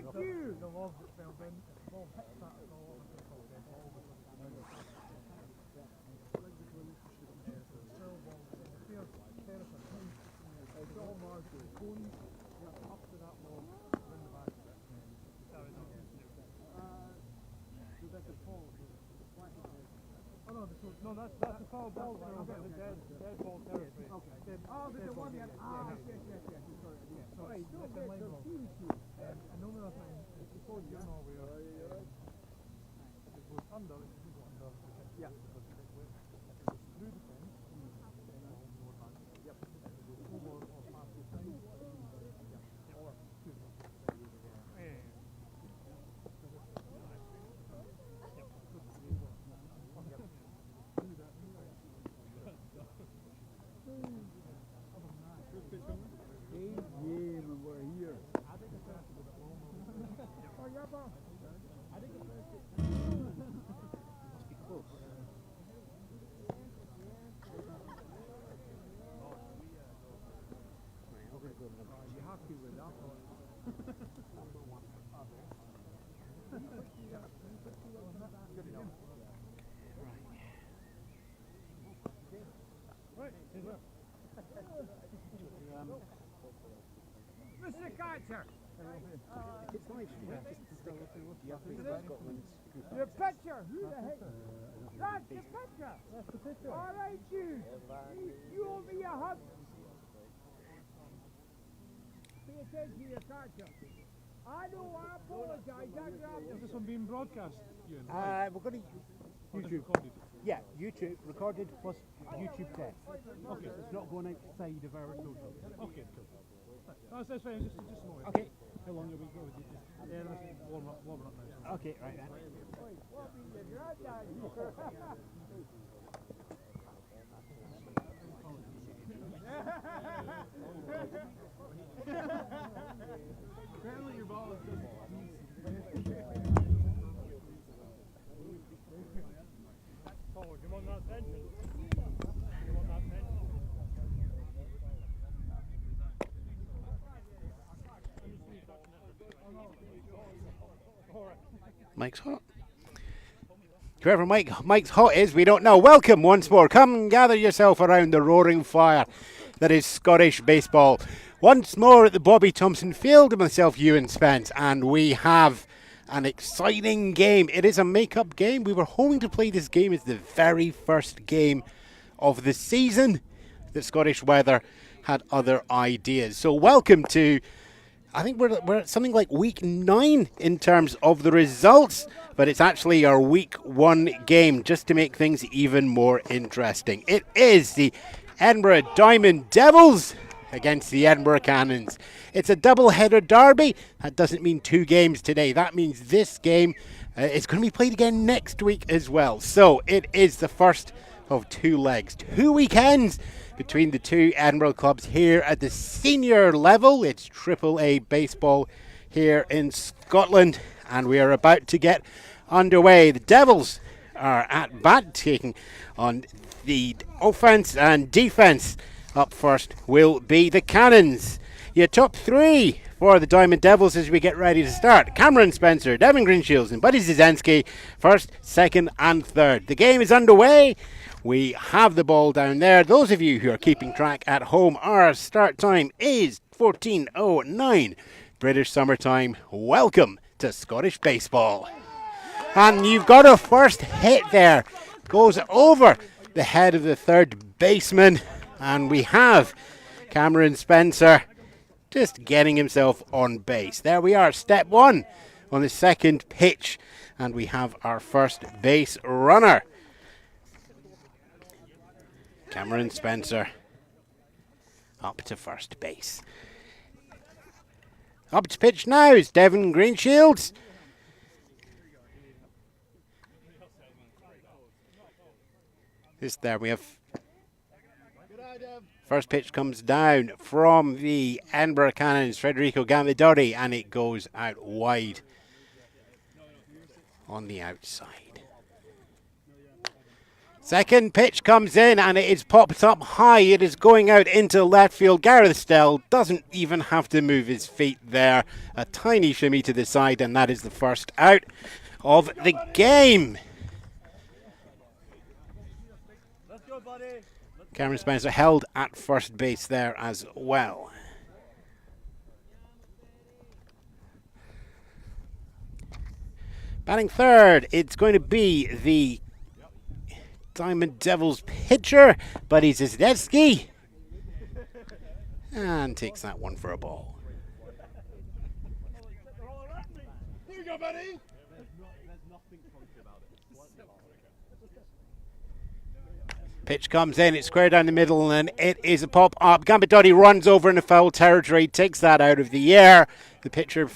you. No, that's a foul ball. The dead ball territory. Okay. Oh, the one that. Ah, yes. Sorry, don't get confused. I know that it's supposed you know we are. It goes under. It doesn't go under. Yeah. Through the fence. Yep. Over or past the fence. Yeah. Or two. Mr. Catcher! It's nice, Your picture! Who the heck? That's the picture! That's the picture. Alright, you owe me a hug. Pay attention to your catcher. I know, I apologise. I grabbed it. Is this one being broadcast, Ewan? we're going to YouTube. Yeah, YouTube recorded plus YouTube test. Okay. It's not going outside of our social. Okay, cool. That's fine, just know it. Okay. How long have we got? Yeah, let's warm up now. Okay, right then. Apparently your ball is just Forward, you want that tension? You want that tension? Mike's hot. Whoever Mike's hot is, we don't know. Welcome once more. Come gather yourself around the roaring fire that is Scottish baseball. Once more at the Bobby Thompson Field, myself, Ewan Spence, and we have an exciting game. It is a make-up game. We were hoping to play this game as the very first game of the season. The Scottish Weather had other ideas. So welcome to, I think we're at something like week 9 in terms of the results, but it's actually our week 1 game just to make things even more interesting. It is the Edinburgh Diamond Devils against the Edinburgh Cannons. It's a double-header derby. That doesn't mean 2 games today. That means this game is going to be played again next week as well. So it is the first of 2 legs, 2 weekends between the 2 Edinburgh clubs here at the senior level. It's AAA baseball here in Scotland, and we are about to get underway. The Devils are at bat, taking on the offense and defense. Up first will be the Cannons. Your top 3 for the Diamond Devils as we get ready to start. Cameron Spencer, Devin Greenshields and Buddy Zizensky, first, second and third. The game is underway. We have the ball down there. Those of you who are keeping track at home, our start time is 14:09 British summertime. Welcome to Scottish baseball. And you've got a first hit there. Goes over the head of the third baseman. And we have Cameron Spencer just getting himself on base. There we are, step 1 on the second pitch. And we have our first base runner. Cameron Spencer up to first base. Up to pitch now is Devin Greenshields. There we have. First pitch comes down from the Edinburgh Cannons, Federico Gambadori, and it goes out wide on the outside. Second pitch comes in and it is popped up high. It is going out into left field. Gareth Stell doesn't even have to move his feet there. A tiny shimmy to the side, and that is the first out of the game. Let's go, buddy. Cameron Spencer held at first base there as well. Batting third, it's going to be the Diamond Devils pitcher, Buddy Zizedetsky, and takes that one for a ball. Here we go, buddy. Pitch comes in, it's square down the middle, and it is a pop up. Gambidotti runs over in the foul territory, takes that out of the air. The pitcher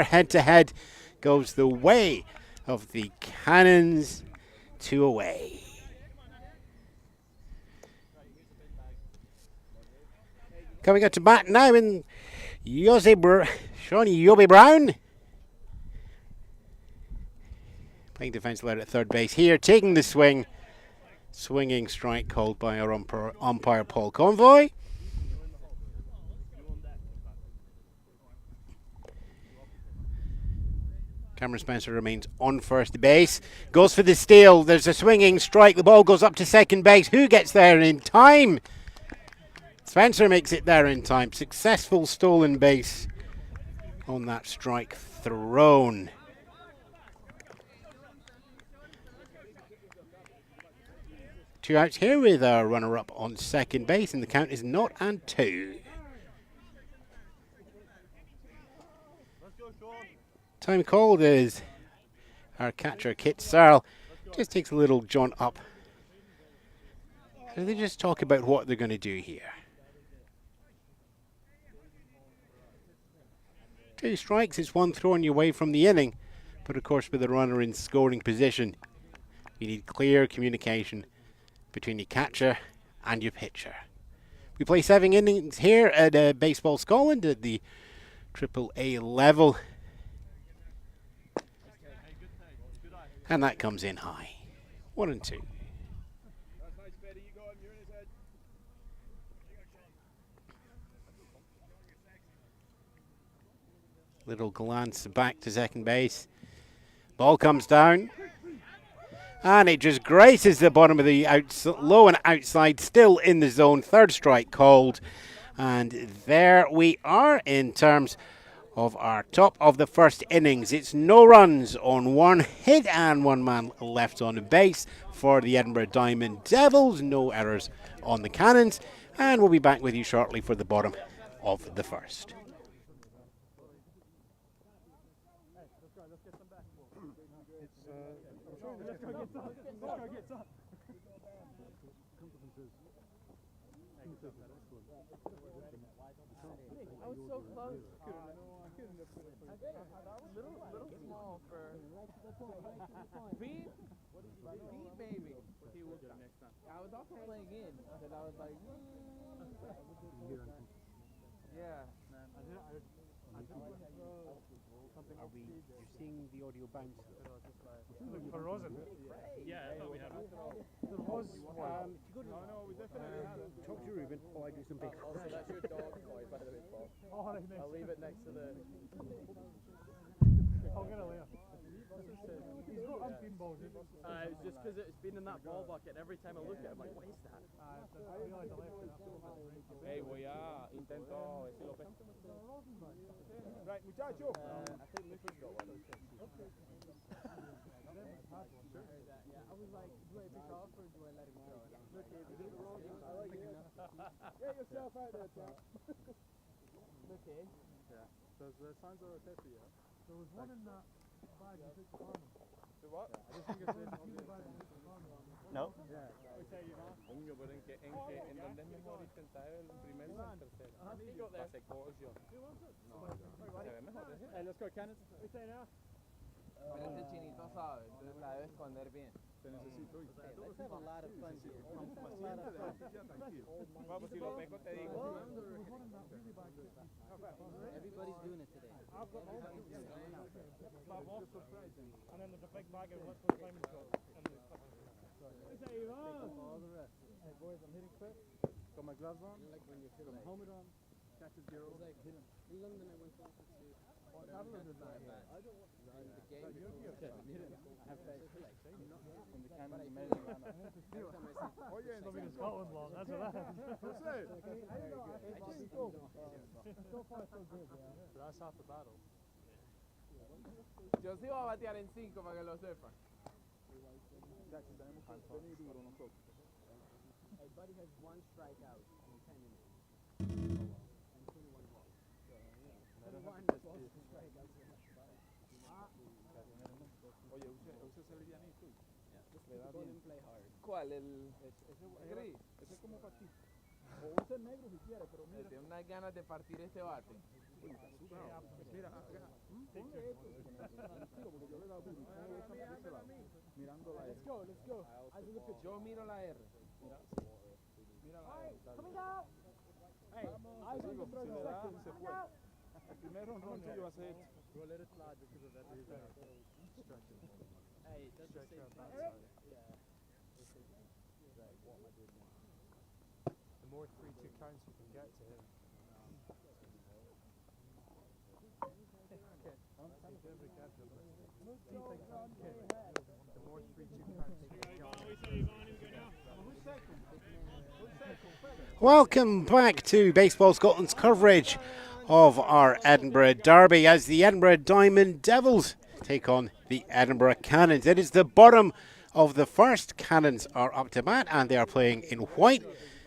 head to head goes the way of the Cannons, 2 away. Coming up to bat now in Shawnee Yobi Brown. Playing defensive out at third base here, taking the swing. Swinging strike called by our umpire Paul Convoy. Cameron Spencer remains on first base. Goes for the steal. There's a swinging strike. The ball goes up to second base. Who gets there in time? Spencer makes it there in time. Successful stolen base on that strike thrown. Two outs here with our runner-up on second base, and the count is 0-2. Time called is our catcher Kit Searle. Just takes a little jaunt up. So they just talk about what they're going to do here. 2 strikes is 1 throwing you away from the inning, but of course with a runner in scoring position, you need clear communication between your catcher and your pitcher. We play 7 innings here at Baseball Scotland at the AAA level. And that comes in high. 1-2. Little glance back to second base. Ball comes down. And it just graces the bottom of the low and outside, still in the zone. Third strike called. And there we are in terms of our top of the first innings. It's no runs on 1 hit and 1 man left on the base for the Edinburgh Diamond Devils. No errors on the Cannons. And we'll be back with you shortly for the bottom of the first. I was so close. Little small for beat baby. I was also playing in, but I was like, yeah. You're seeing the audio bounce? For Rosen. Yeah, I thought we had it. There was one. Talk to Ruben while I do some big. Also, that's your dog toy, by the way, Paul. Oh, right, nice. I'll leave it next to the. I'll get it later. He's got umpteen balls. It's just because it's been in that ball bucket. Every time I look at it, I'm like, what is that? Hey, voy a intento decirlo. Right, muchacho. I think Mickey's got one. I was like, do I pick off or do I let him go? Get yourself out there, Jack. Okay. Yeah. Does the signs are okay for you? There was one in that bag you took to farming. The what? I just think it's in the bag you took to farming. No. Yeah. Coño, pero en donde es mejor intentar el primero o el tercero. Pase cojo. No. Se ve mejor. Hey, let's go, Cannons. We say now. Pero ese chinito sabe, entonces la debe esconder bien. Te necesito. Let's have a lot of fun here. Vamos, si lo peco te digo. Everybody's doing it today. I've got all that. And then there's a big bag of what's the Simon's got. All the rest. Hey boys, I'm hitting quick. Got my gloves on. Like when you hit my helmet on. Catches zero. Like hit him. In London, I went to Carlos is not here. I don't want to the game. I have faith. From the Cannon American man. Oye, no viene Scotland long, that's what that is. So far, so good, yeah. That's half the battle. Yo sí voy a batear en 5 para que lo sepan. Everybody has 1 strikeout in 10 innings. And 21 balls. 21 strikeouts. Oye, ¿usted se livianito? Le da bien. ¿Cuál? El gris. Ese es como para ti. O use negro si quiere, pero mira. Tiene unas ganas de partir este bate. Mira, ponle esto. Tranquilo, porque yo le he dado duro. Mirando la R. Let's go. Yo miro la R. Mira la R. Hey, si le da, se fue. El primer honrón tuyo va a ser este. We'll let it slide because of that reason. Stretching. Hey, that's the Stretch same out that thing. side. The more 3-2 counts you can get to him. The more 3-2 counts you can get. Welcome back to Baseball Scotland's coverage of our Edinburgh Derby as the Edinburgh Diamond Devils take on the Edinburgh Cannons. It is the bottom of the first. Cannons are up to bat and they are playing in white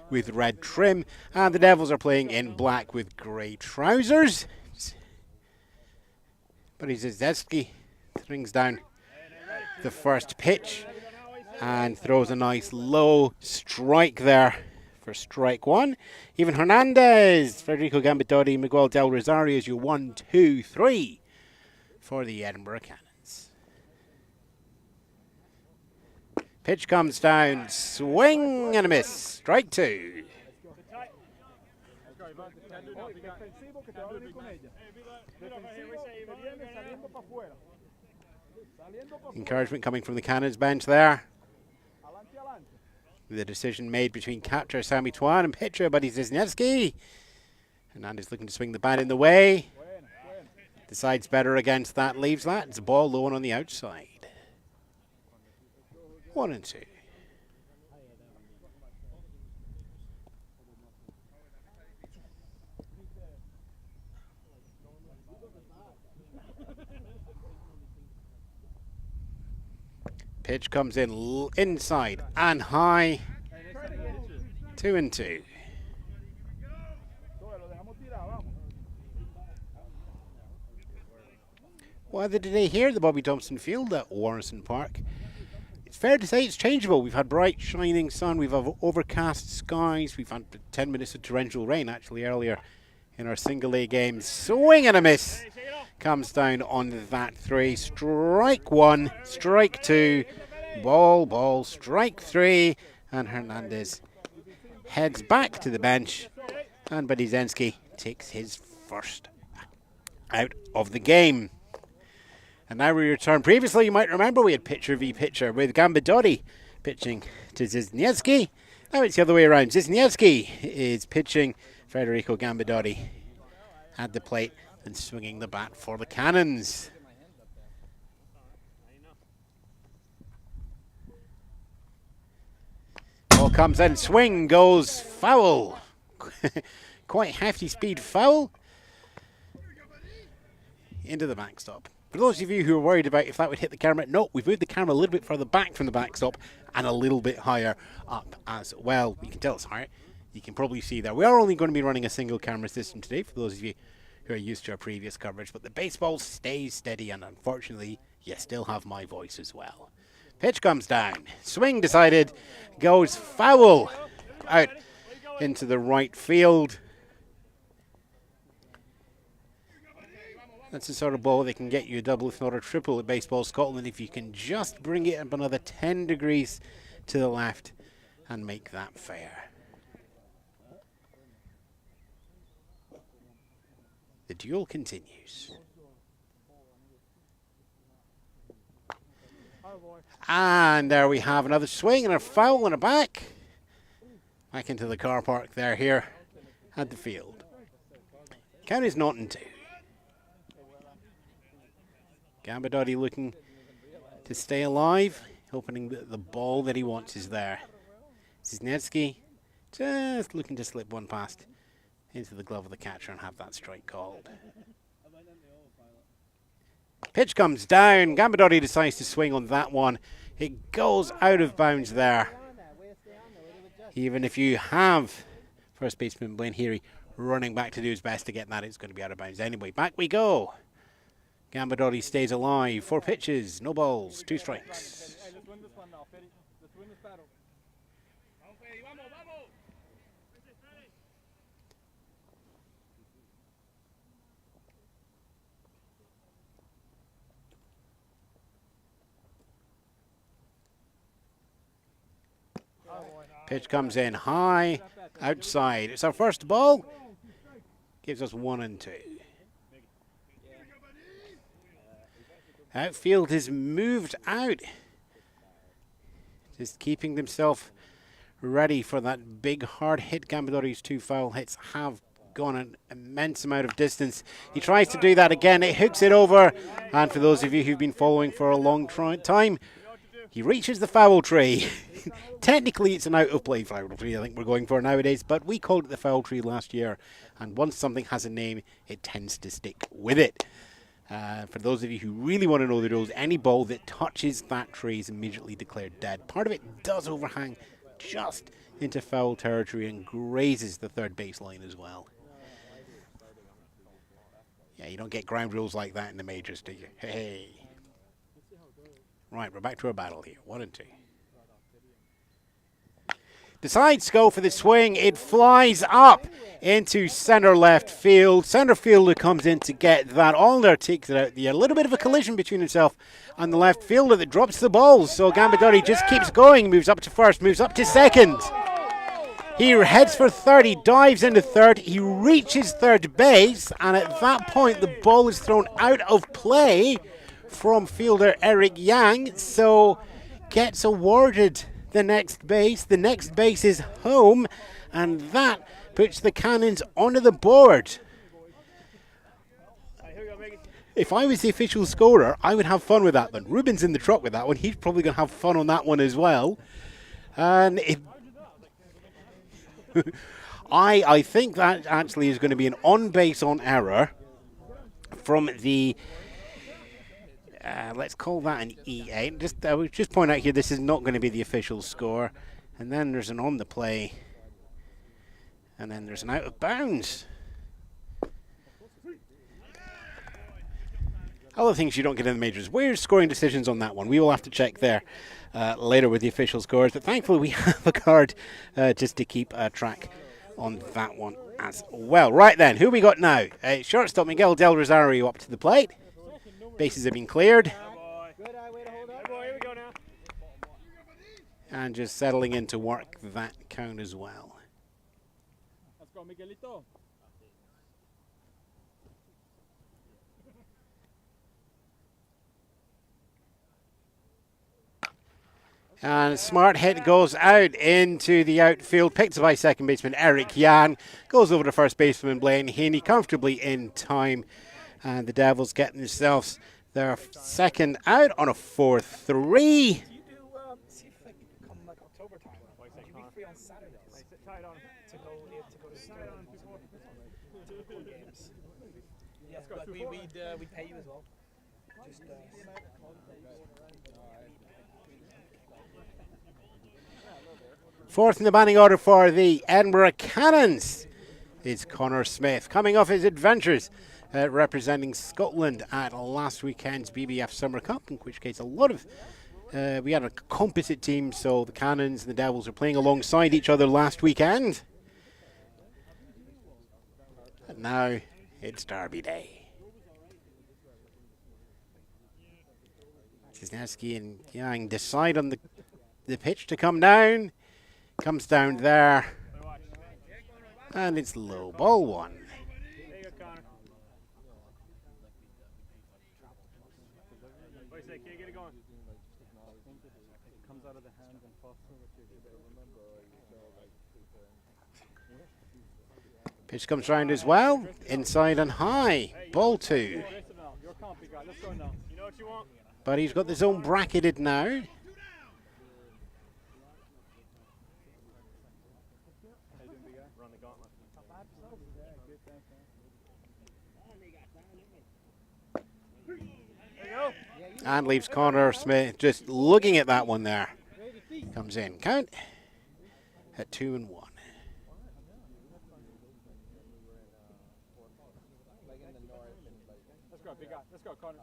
with red trim, and the Devils are playing in black with grey trousers. But Zizewski brings down the first pitch and throws a nice low strike there for strike 1. Even Hernandez, Federico Gambadotti, Miguel Del Rosario is your 1-2-3 for the Edinburgh Cannons. Pitch comes down, swing and a miss, strike 2. Encouragement coming from the Cannons bench there. The decision made between catcher Sammy Twan and pitcher Buddy Wisniewski. Hernandez looking to swing the bat in the way. Decides better against that, leaves that. It's a ball low on the outside. 1-2. Pitch comes in inside and high. 2-2. Weather today here at the Bobby Thompson Field at Warrison Park. It's fair to say it's changeable. We've had bright, shining sun. We've had overcast skies. We've had 10 minutes of torrential rain actually earlier in our single A games. Swing and a miss. Comes down on that 3. Strike 1, strike 2, ball, strike 3, and Hernandez heads back to the bench, and Budzinski takes his first out of the game. And now we return. Previously, you might remember we had pitcher v pitcher with Gambadotti pitching to Wisniewski. Now it's the other way around. Wisniewski is pitching Federico Gambadotti at the plate and swinging the bat for the Cannons. Ball comes in, swing goes foul. Quite hefty speed foul into the backstop. For those of you who are worried about if that would hit the camera, no, we've moved the camera a little bit further back from the backstop and a little bit higher up as well. You can tell it's higher. You can probably see there. We are only going to be running a single camera system today for those of you who are used to our previous coverage, but the baseball stays steady, and unfortunately you still have my voice as well. Pitch comes down, swing decided, goes foul out into the right field. That's the sort of ball that can get you a double if not a triple at Baseball Scotland if you can just bring it up another 10 degrees to the left and make that fair. The duel continues. And there we have another swing and a foul and a back. Back into the car park there here at the field. Count is 0-2. Gambardoli looking to stay alive, hoping that the ball that he wants is there. Cisnetsky just looking to slip one past into the glove of the catcher and have that strike called. Pitch comes down. Gambardoli decides to swing on that one. It goes out of bounds there. Even if you have first baseman Blaine Heary running back to do his best to get that, it's going to be out of bounds anyway. Back we go. Gambardoli stays alive. 4 pitches, no balls, 2 strikes. Hey, let's win this one now, Fetty. Let's win this battle. Pitch comes in high, outside. It's our first ball. Gives us 1 and 2. Outfield has moved out. Just keeping themselves ready for that big hard hit. Gambardoli's 2 foul hits have gone an immense amount of distance. He tries to do that again. It hooks it over. And for those of you who've been following for a long time, he reaches the foul tree. Technically, it's an out-of-play foul tree, I think we're going for nowadays, but we called it the foul tree last year, and once something has a name, it tends to stick with it. For those of you who really want to know the rules, any ball that touches that tree is immediately declared dead. Part of it does overhang just into foul territory and grazes the third baseline as well. Yeah, you don't get ground rules like that in the majors, do you? Hey. Right, we're back to our battle here. 1 and 2. Decides to go for the swing. It flies up into center left field. Center fielder comes in to get that. Allner takes it out there. A little bit of a collision between himself and the left fielder that drops the ball. So Gambardoli just keeps going. Moves up to first. Moves up to second. He heads for third. He dives into third. He reaches third base. And at that point, the ball is thrown out of play from fielder Eric Yang. So gets awarded the next base. The next base is home, and that puts the Cannons onto the board. If I was the official scorer, I would have fun with that one. Ruben's in the truck with that one. He's probably going to have fun on that one as well. And I think that actually is going to be an on-base on error from the let's call that an E8. I would just point out here, this is not going to be the official score. And then there's an on the play. And then there's an out of bounds. Other things you don't get in the majors. Weird scoring decisions on that one. We will have to check there later with the official scores. But thankfully we have a card just to keep track on that one as well. Right then, who we got now? Shortstop Miguel Del Rosario up to the plate. Bases have been cleared. And just settling in to work that count as well. Let's go, Miguelito. And a smart hit goes out into the outfield, picked up by second baseman Eric Yan. Goes over to first baseman Blaine Haney, comfortably in time. And the Devils get themselves their second out on a 4-3. We'd pay you as well. Just, Fourth in the batting order for the Edinburgh Cannons is Connor Smith, coming off his adventures representing Scotland at last weekend's BBF Summer Cup, in which case a lot of we had a composite team, so the Cannons and the Devils were playing alongside each other last weekend. And now it's Derby Day. Cisnetsky and Yang decide on the pitch to come down. Comes down there. And it's low, ball 1. Pitch comes round as well. Inside and high. Ball 2. Your comp, big guy. Let's go now. You know what you want? But he's got the zone bracketed now. Run the gauntlet. There you go. And leaves Connor Smith just looking at that one there. Comes in. Count at 2-1. Let's go, big guy. Let's go, Connor.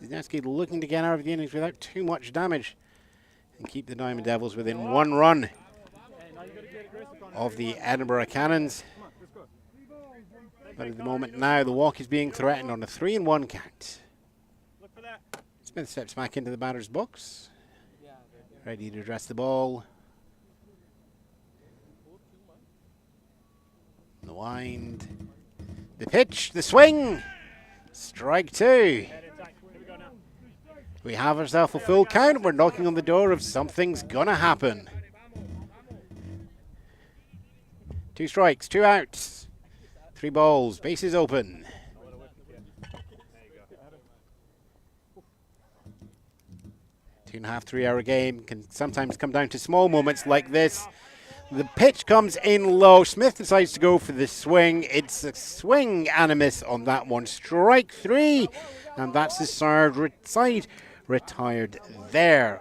Wisniewski looking to get out of the innings without too much damage and keep the Diamond Devils within 1 run of the Edinburgh Cannons. But at the moment now, the walk is being threatened on a 3-1 count. Look for that. Smith steps back into the batter's box, ready to address the ball. The wind, the pitch, the swing. Strike 2. Here we go now. We have ourselves a full count. We're knocking on the door of something's gonna happen. 2 strikes, 2 outs, 3 balls, bases open. 2.5, 3 hour game can sometimes come down to small moments like this. The pitch comes in low. Smith decides to go for the swing. It's a swing and a miss on that one. Strike 3. And that's the third side retired there.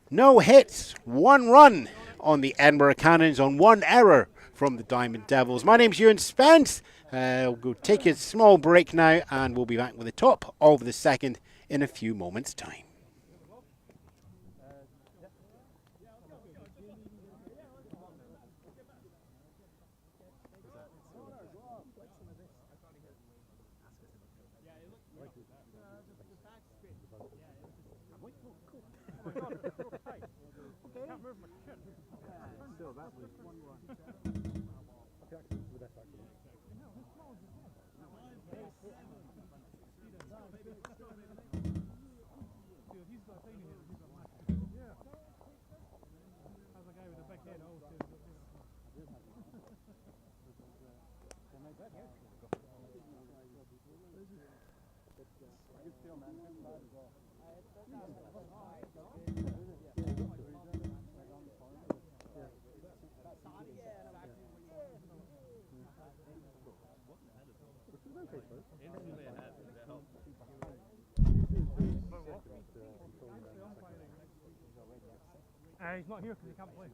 No hits, 1 run on the Edinburgh Cannons on 1 error from the Diamond Devils. My name's Ewan Spence. We'll go take a small break now and we'll be back with the top of the second in a few moments' time. He's not here because he can't play.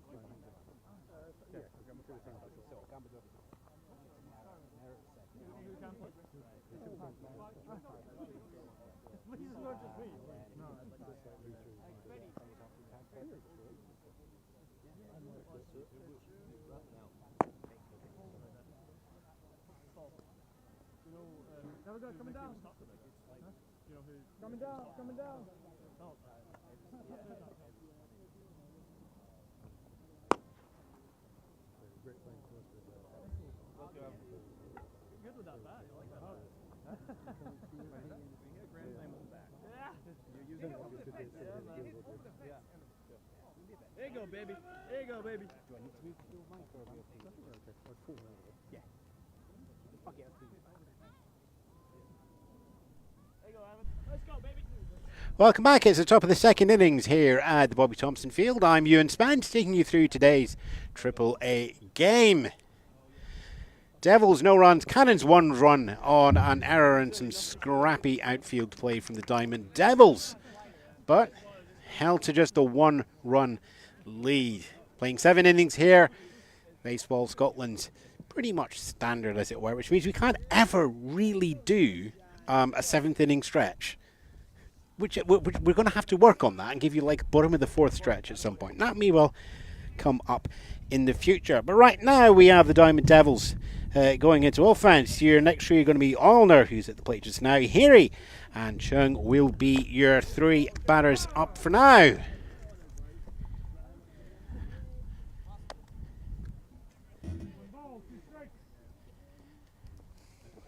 Coming down. Coming down, coming down. Good with that bat. I like that. There you go, baby. There you go, baby. Do I need to move the mic or yeah. Fuck yeah. There you go, Evan. Let's go, baby. Welcome back. It's the top of the second innings here at the Bobby Thompson Field. I'm Ewan Spence taking you through today's AAA game. Devils no runs, Cannons 1 run on an error and some scrappy outfield play from the Diamond Devils, but held to just a 1 run lead. Playing 7 innings here, Baseball Scotland's pretty much standard as it were, which means we can't ever really do a 7th inning stretch. Which we're going to have to work on that and give you like bottom of the 4th stretch at some point. That may well come up in the future. But right now we have the Diamond Devils going into offense. Your next 3 are going to be Allner, who's at the plate just now. Heary and Chung will be your 3 batters up for now.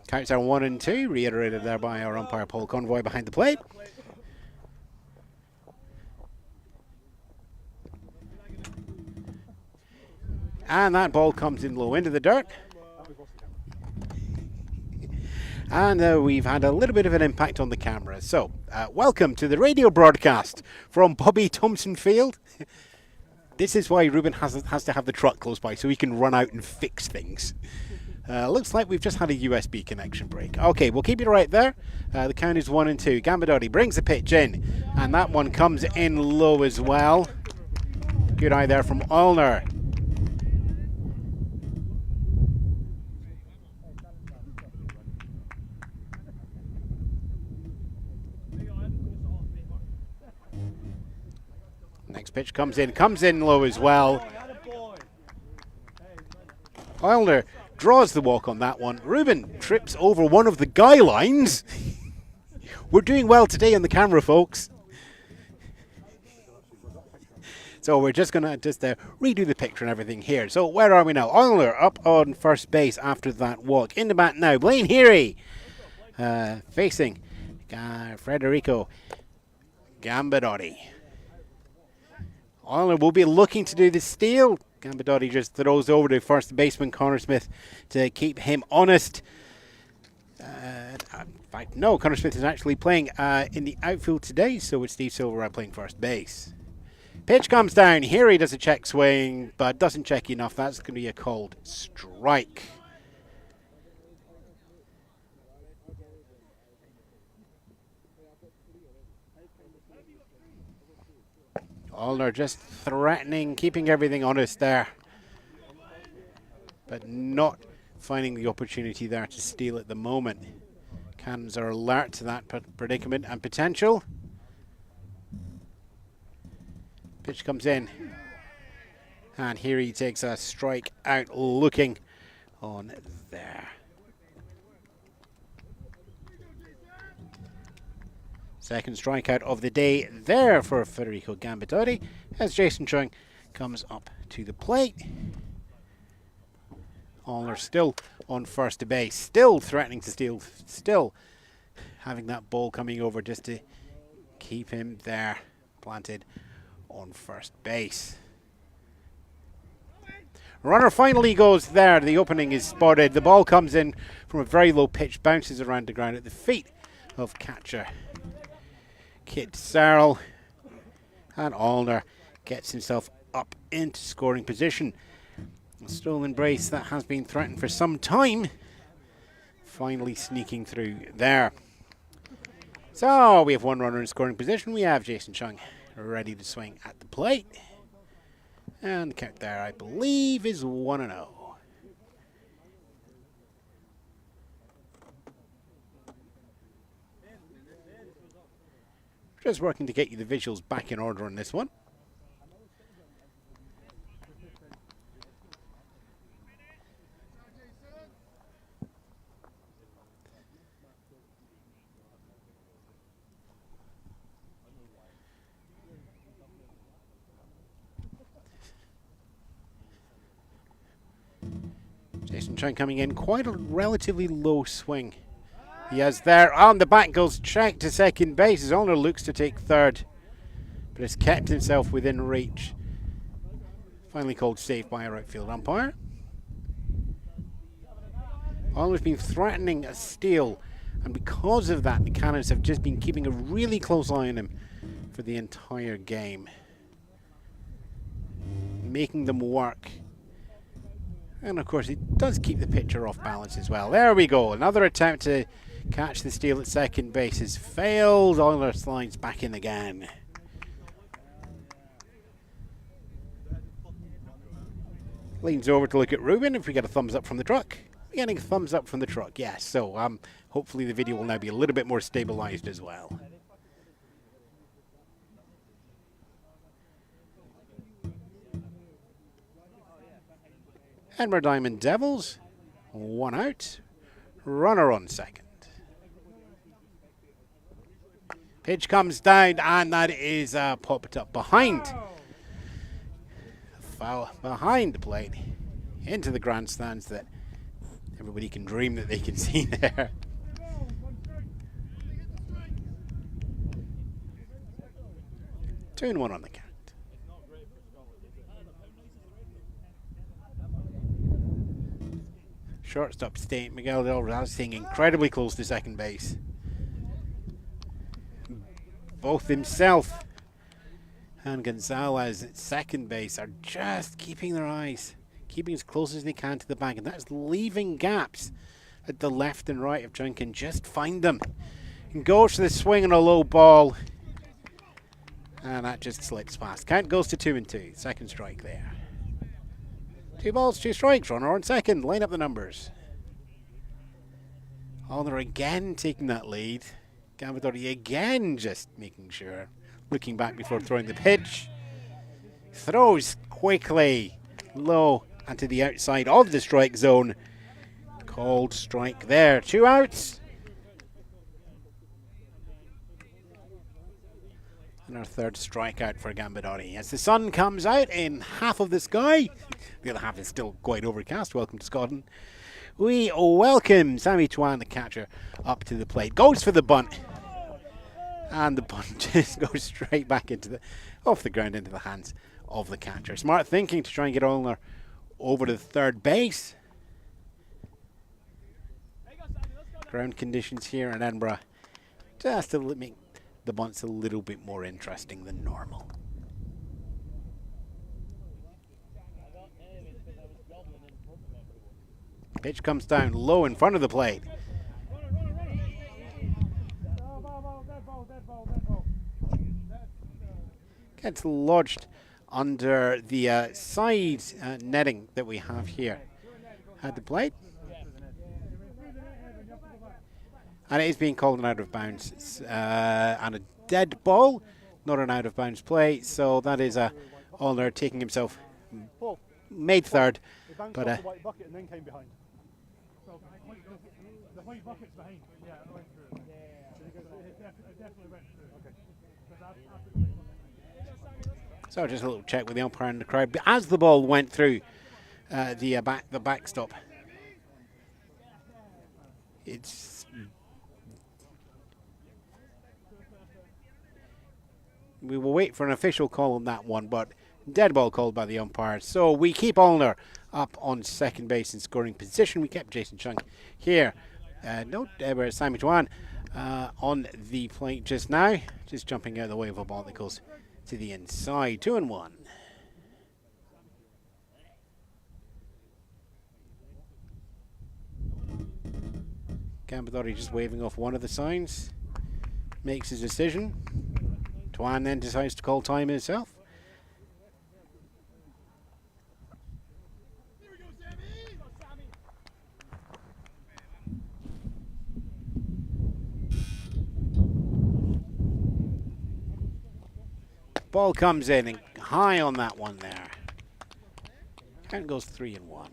Counts are 1 and 2, reiterated there by our umpire Paul Convoy behind the plate. And that ball comes in low into the dirt. And we've had a little bit of an impact on the camera. So, welcome to the radio broadcast from Bobby Thompson Field. This is why Ruben has to have the truck close by, so he can run out and fix things. Looks like we've just had a USB connection break. Okay, we'll keep it right there. The count is 1 and 2. Gambardoli brings the pitch in, and that one comes in low as well. Good eye there from Allner. Next pitch comes in low as well. Allner draws the walk on that one. Ruben trips over one of the guy lines. We're doing well today on the camera, folks. So we're just going to redo the picture and everything here. So where are we now? Allner up on first base after that walk. In the bat now, Blaine Heary facing Federico Gambardoli. Allner will be looking to do the steal. Gambardoli just throws over to first baseman Connor Smith to keep him honest. In fact, no, Connor Smith is actually playing in the outfield today, so it's Steve Silverad playing first base. Pitch comes down. Here he does a check swing, but doesn't check enough. That's going to be a called strike. Allner just threatening, keeping everything honest there, but not finding the opportunity there to steal at the moment. Cannons are alert to that predicament and potential. Pitch comes in, and here he takes a strike out looking on there. Second strikeout of the day there for Federico Gambardoli as Jason Chung comes up to the plate. Allner still on first base, still threatening to steal, still having that ball coming over just to keep him there planted on first base. Runner finally goes there. The opening is spotted. The ball comes in from a very low pitch, bounces around the ground at the feet of catcher Kit Searle, and Allner gets himself up into scoring position. A stolen brace that has been threatened for some time, finally sneaking through there. So we have one runner in scoring position. We have Jason Chung ready to swing at the plate, and the count there, I believe, is 1-0. Just working to get you the visuals back in order on this one. Jason Chung coming in, quite a relatively low swing. He has there on the back, goes check to second base as Allner looks to take third, but has kept himself within reach. Finally called safe by our outfield umpire. Allner's been threatening a steal, and because of that, the Cannons have just been keeping a really close eye on him for the entire game, making them work. And of course, it does keep the pitcher off balance as well. There we go. Another attempt to catch the steal at second base has failed. Allner slides back in again. Leans over to look at Ruben. If we get a thumbs up from the truck. We're getting a thumbs up from the truck, yes. So hopefully the video will now be a little bit more stabilized as well. Edinburgh Diamond Devils, one out, runner on second. Pitch comes down, and that is popped up behind. Foul behind the plate, into the grandstands that everybody can dream that they can see there. Two and one on the count. shortstop Miguel Del Real staying incredibly close to second base. Both himself and Gonzalez at second base are just keeping their eyes, keeping as close as they can to the bag, and that's leaving gaps at the left and right if John can just find them. And goes to the swing on a low ball, and that just slips past. Count goes to 2-2. Second strike there. 2 balls, 2 strikes. Runner on second. Line up the numbers. Allner again taking that lead. Gambadori again just making sure. Looking back before throwing the pitch. Throws quickly. Low and to the outside of the strike zone. Called strike there. 2 outs. And our third strikeout for Gambadori. As the sun comes out in half of the sky, the other half is still quite overcast. Welcome to Scotland. We welcome Sammy Tuan, the catcher, up to the plate. Goes for the bunt. And the bunt just goes straight back off the ground into the hands of the catcher. Smart thinking to try and get Allner over to the third base. Ground conditions here in Edinburgh just to make the bunt's a little bit more interesting than normal. Pitch comes down low in front of the plate. Gets lodged under the side netting that we have here at the plate. And it is being called an out of bounds and a dead ball, not an out of bounds play. So that is Allner taking himself, made third, but the white bucket and then came behind. The white bucket's behind. Yeah, it went through. It definitely went through. Okay. So just a little check with the umpire and the crowd. But as the ball went through the backstop, we will wait for an official call on that one, but dead ball called by the umpire. So we keep Allner up on second base in scoring position. We kept Jason Chung here. We're Simon Tuan on the plate just now, just jumping out of the way of a ball that goes to the inside. 2-1. Gambadori just waving off one of the signs, makes his decision. Tuan then decides to call time himself. Ball comes in and high on that one there. Count goes 3-1.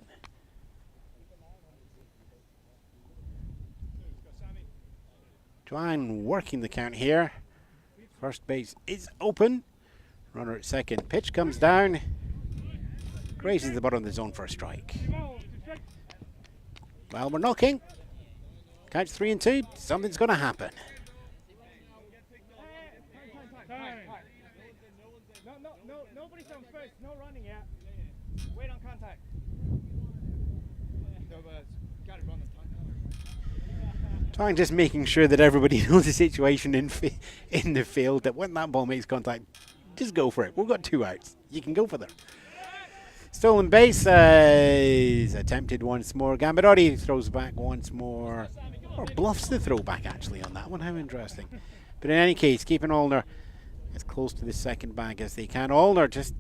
Tuan working the count here. First base is open. Runner at second. Pitch comes down. Grazes the bottom of the zone for a strike. Well, we're knocking. Count's 3-2. Something's going to happen. Nobody's on first. No running yet. Wait on contact. Trying just making sure that everybody knows the situation in the field, that when that ball makes contact, just go for it. We've got 2 outs. You can go for them. Stolen base is attempted once more. Gambadori throws back once more. Or bluffs the throw back actually on that one. How interesting. But in any case, keeping Allner as close to the second bag as they can. Allner just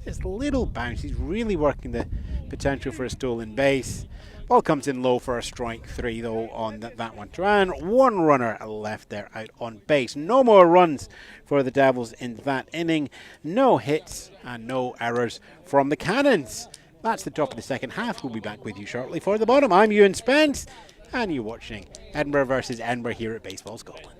this little bounce. He's really working the potential for a stolen base. Ball comes in low for a strike 3 though on that one. And 1 runner left there out on base. No more runs for the Devils in that inning. No hits and no errors from the Cannons. That's the top of the second half. We'll be back with you shortly for the bottom. I'm Ewan Spence and you're watching Edinburgh versus Edinburgh here at Baseball Scotland.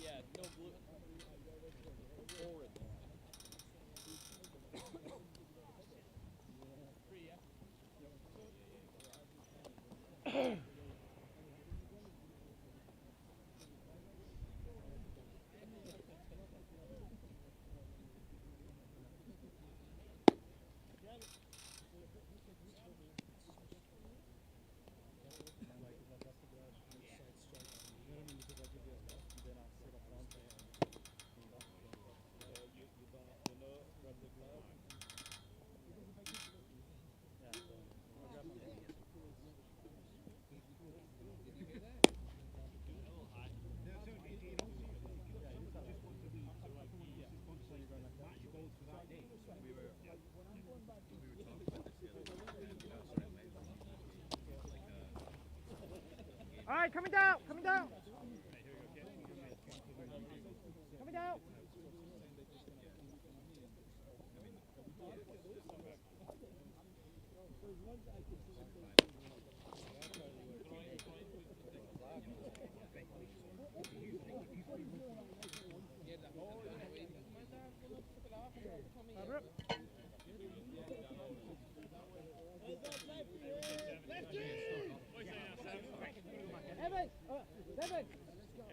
Yeah. Healthy. Yeah, no gluten. Forward. 3, yeah. Alright, coming down, coming down. Coming down.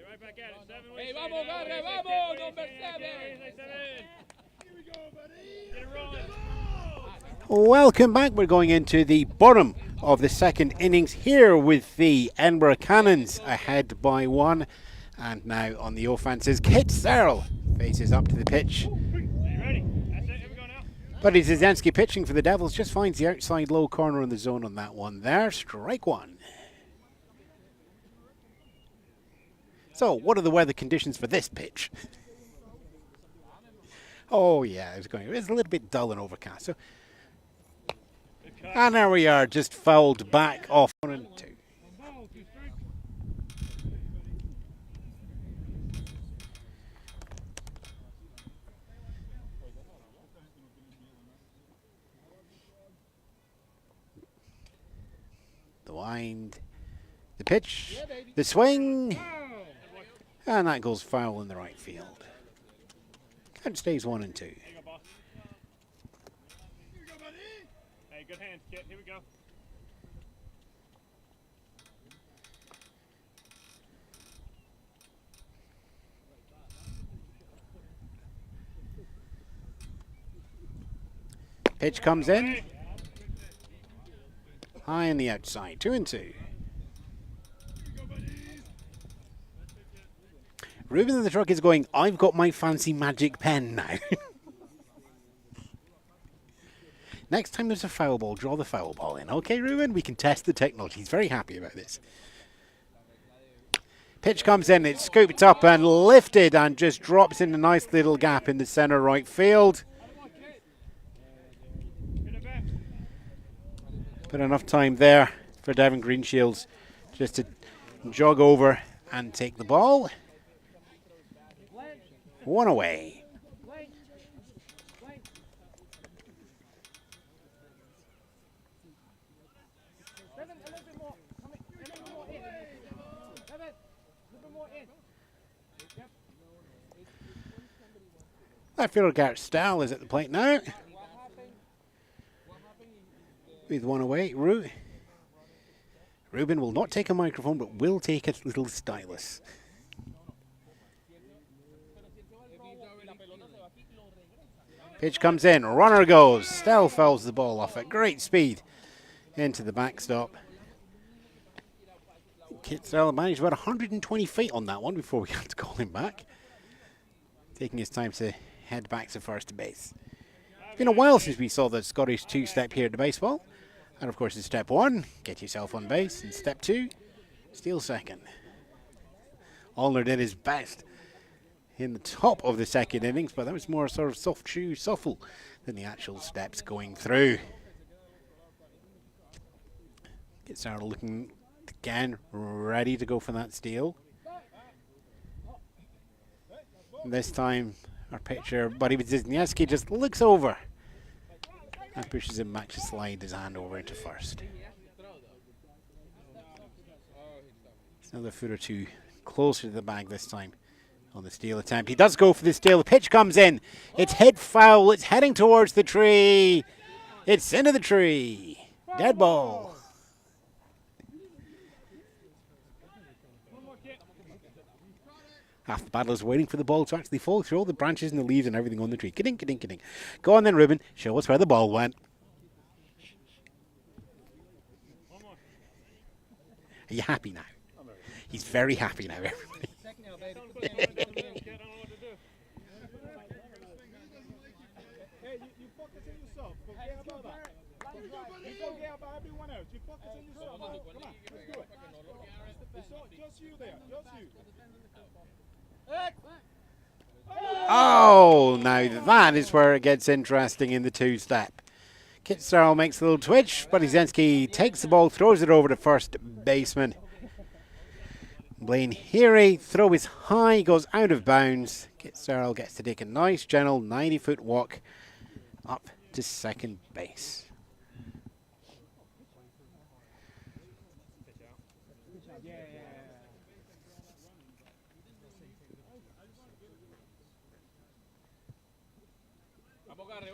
Right back at it. 7. Hey, vamos, Garre, vamos, number 7. Here we go, buddy. Get it rolling. Welcome back. We're going into the bottom of the second innings here with the Edinburgh Cannons ahead by 1. And now on the offences, Kit Searle faces up to the pitch. Are you ready? That's it. Here we go now. But Zizensky pitching for the Devils just finds the outside low corner in the zone on that one there. Strike 1. So, what are the weather conditions for this pitch? Oh yeah, it was a little bit dull and overcast. So, and there we are, just fouled back off 1 and 2. The wind, the pitch, the swing, and that goes foul in the right field. Count stays 1 and 2. Here you go, boss. Here we go, buddy. Hey, good hands, Kit. Here we go. Pitch comes in. High on the outside. 2 and 2. Ruben in the truck is going, I've got my fancy magic pen now. Next time there's a foul ball, draw the foul ball in. Okay, Ruben, we can test the technology. He's very happy about this. Pitch comes in, it's scooped up and lifted and just drops in a nice little gap in the centre right field. But enough time there for Devin Greenshields just to jog over and take the ball. 1 away. Left fielder Garrett Stahl is at the plate now. With 1 away, Ruben will not take a microphone, but will take a little stylus. Pitch comes in, runner goes. Stahl fouls the ball off at great speed into the backstop. Kit Stahl managed about 120 feet on that one before we had to call him back. Taking his time to head back to first base. It's been a while since we saw the Scottish two-step here at the baseball. And of course in step 1, get yourself on base. In step 2, steal second. Allner did his best in the top of the second innings, but that was more sort of soft shoe shuffle than the actual steps going through. Get started looking again, ready to go for that steal. And this time, our pitcher, Buddy Wisniewski, just looks over and pushes him back to slide his hand over into first. Another foot or two closer to the bag this time on the steal attempt. He does go for the steal. The pitch comes in. It's hit foul. It's heading towards the tree. It's into the tree. Dead ball. Half the battle is waiting for the ball to actually fall through all the branches and the leaves and everything on the tree. Kidding, kidding, kidding. Go on then, Ruben. Show us where the ball went. Are you happy now? He's very happy now, everybody. Hey, you focus on yourself. Forget about that. You forget about everyone else. You focus on yourself. Come on, let's do it. It's just you there. Just you. Oh, now that is where it gets interesting in the two-step. Kit Searle makes a little twitch, but Izensky takes the ball, throws it over to first baseman. Blaine Heary, throw is high, goes out of bounds. Kit Searle gets to take a nice, gentle 90-foot walk up to second base.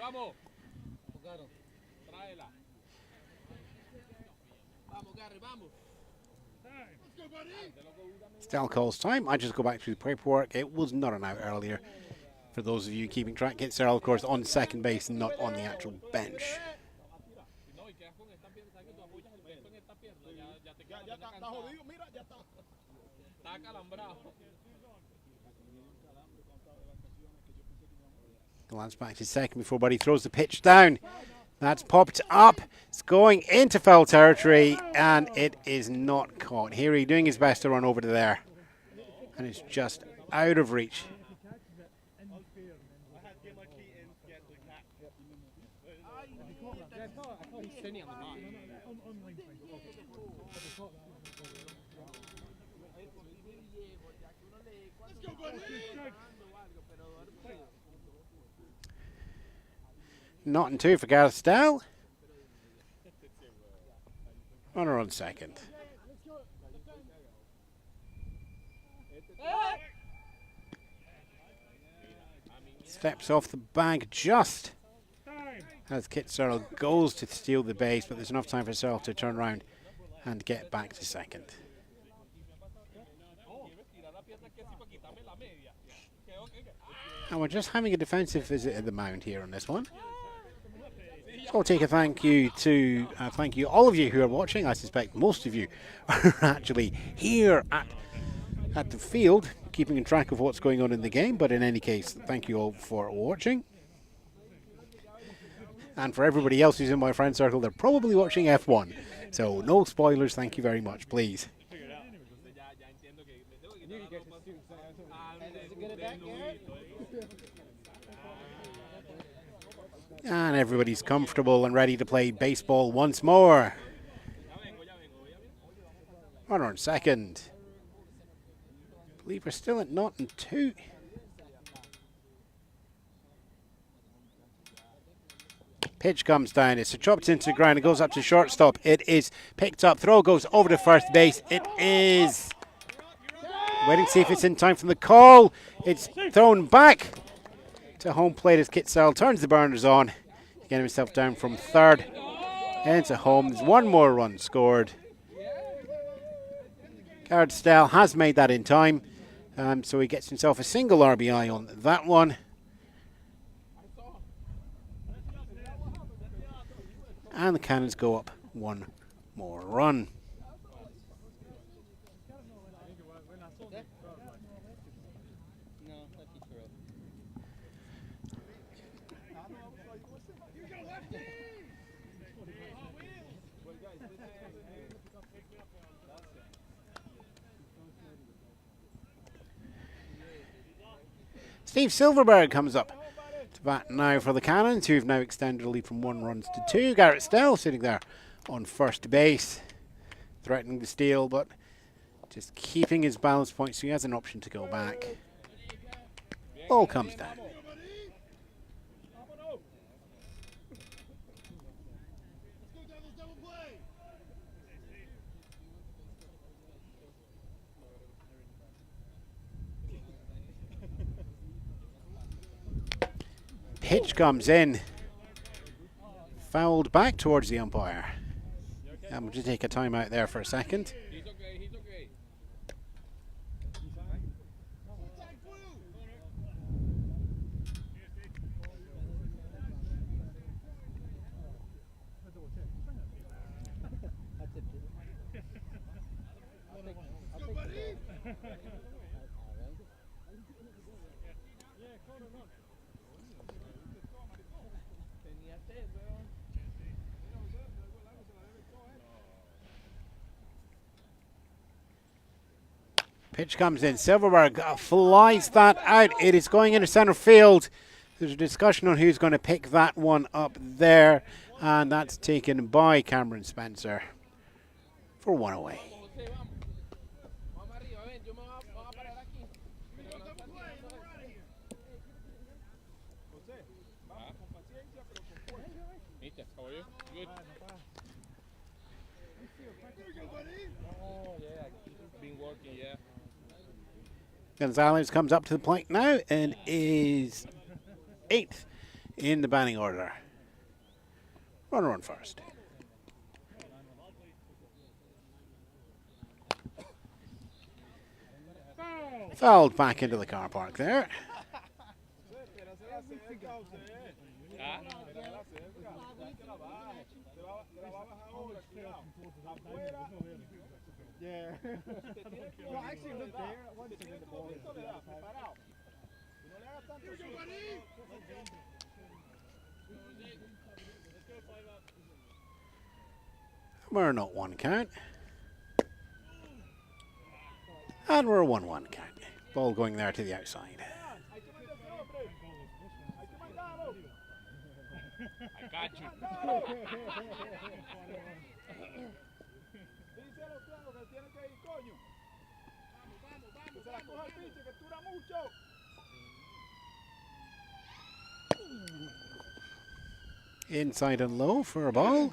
Vamos. Tráela. Vamos, Gary, vamos. Still calls time. I just go back through the paperwork. It was not an out earlier. For those of you keeping track, Kit Searle, of course, on second base, not on the actual bench. Glance back to second before Buddy throws the pitch down. That's popped up. It's going into foul territory, and it is not caught. Heary doing his best to run over to there, and it's just out of reach. Not in two for Gareth Stell. Runner on second. Steps off the bag just as Kit Searle goes to steal the base, but there's enough time for Searle to turn around and get back to second. And we're just having a defensive visit at the mound here on this one. So I'll take a thank you to all of you who are watching. I suspect most of you are actually here at the field, keeping track of what's going on in the game. But in any case, thank you all for watching. And for everybody else who's in my friend circle, they're probably watching F1. So no spoilers, thank you very much, please. And everybody's comfortable and ready to play baseball once more. Runner on second. I believe we're still at 0-2. Pitch comes down. It's chopped into the ground. It goes up to shortstop. It is picked up. Throw goes over to first base. It is. Waiting to see if it's in time from the call. It's thrown back to home plate as Kit Searle turns the burners on. Getting himself down from third into home. There's one more run scored. Gareth Stell has made that in time. So he gets himself a single RBI on that one. And the Cannons go up one more run. Steve Silverberg comes up to bat now for the Cannons, who've now extended a lead from 1 run to 2. Gareth Stell sitting there on first base, threatening the steal, but just keeping his balance point so he has an option to go back. Ball comes down. pitch comes in. Fouled back towards the umpire. And we'll just take a timeout there for a second. He's okay, he's okay. Pitch comes in. Silverberg flies that out. It is going into centre field. There's a discussion on who's going to pick that one up there. And that's taken by Cameron Spencer for one away. How are you? Good. Oh, yeah. Been working, yeah. Gonzalez comes up to the plate now and is 8th in the batting order. Runner on first. Fouled back into the car park there. Yeah. Well, I actually looked there at once and then the ball was We're not one count. And we're a 1-1 count. Ball going there to the outside. I got you. Inside and low for a ball.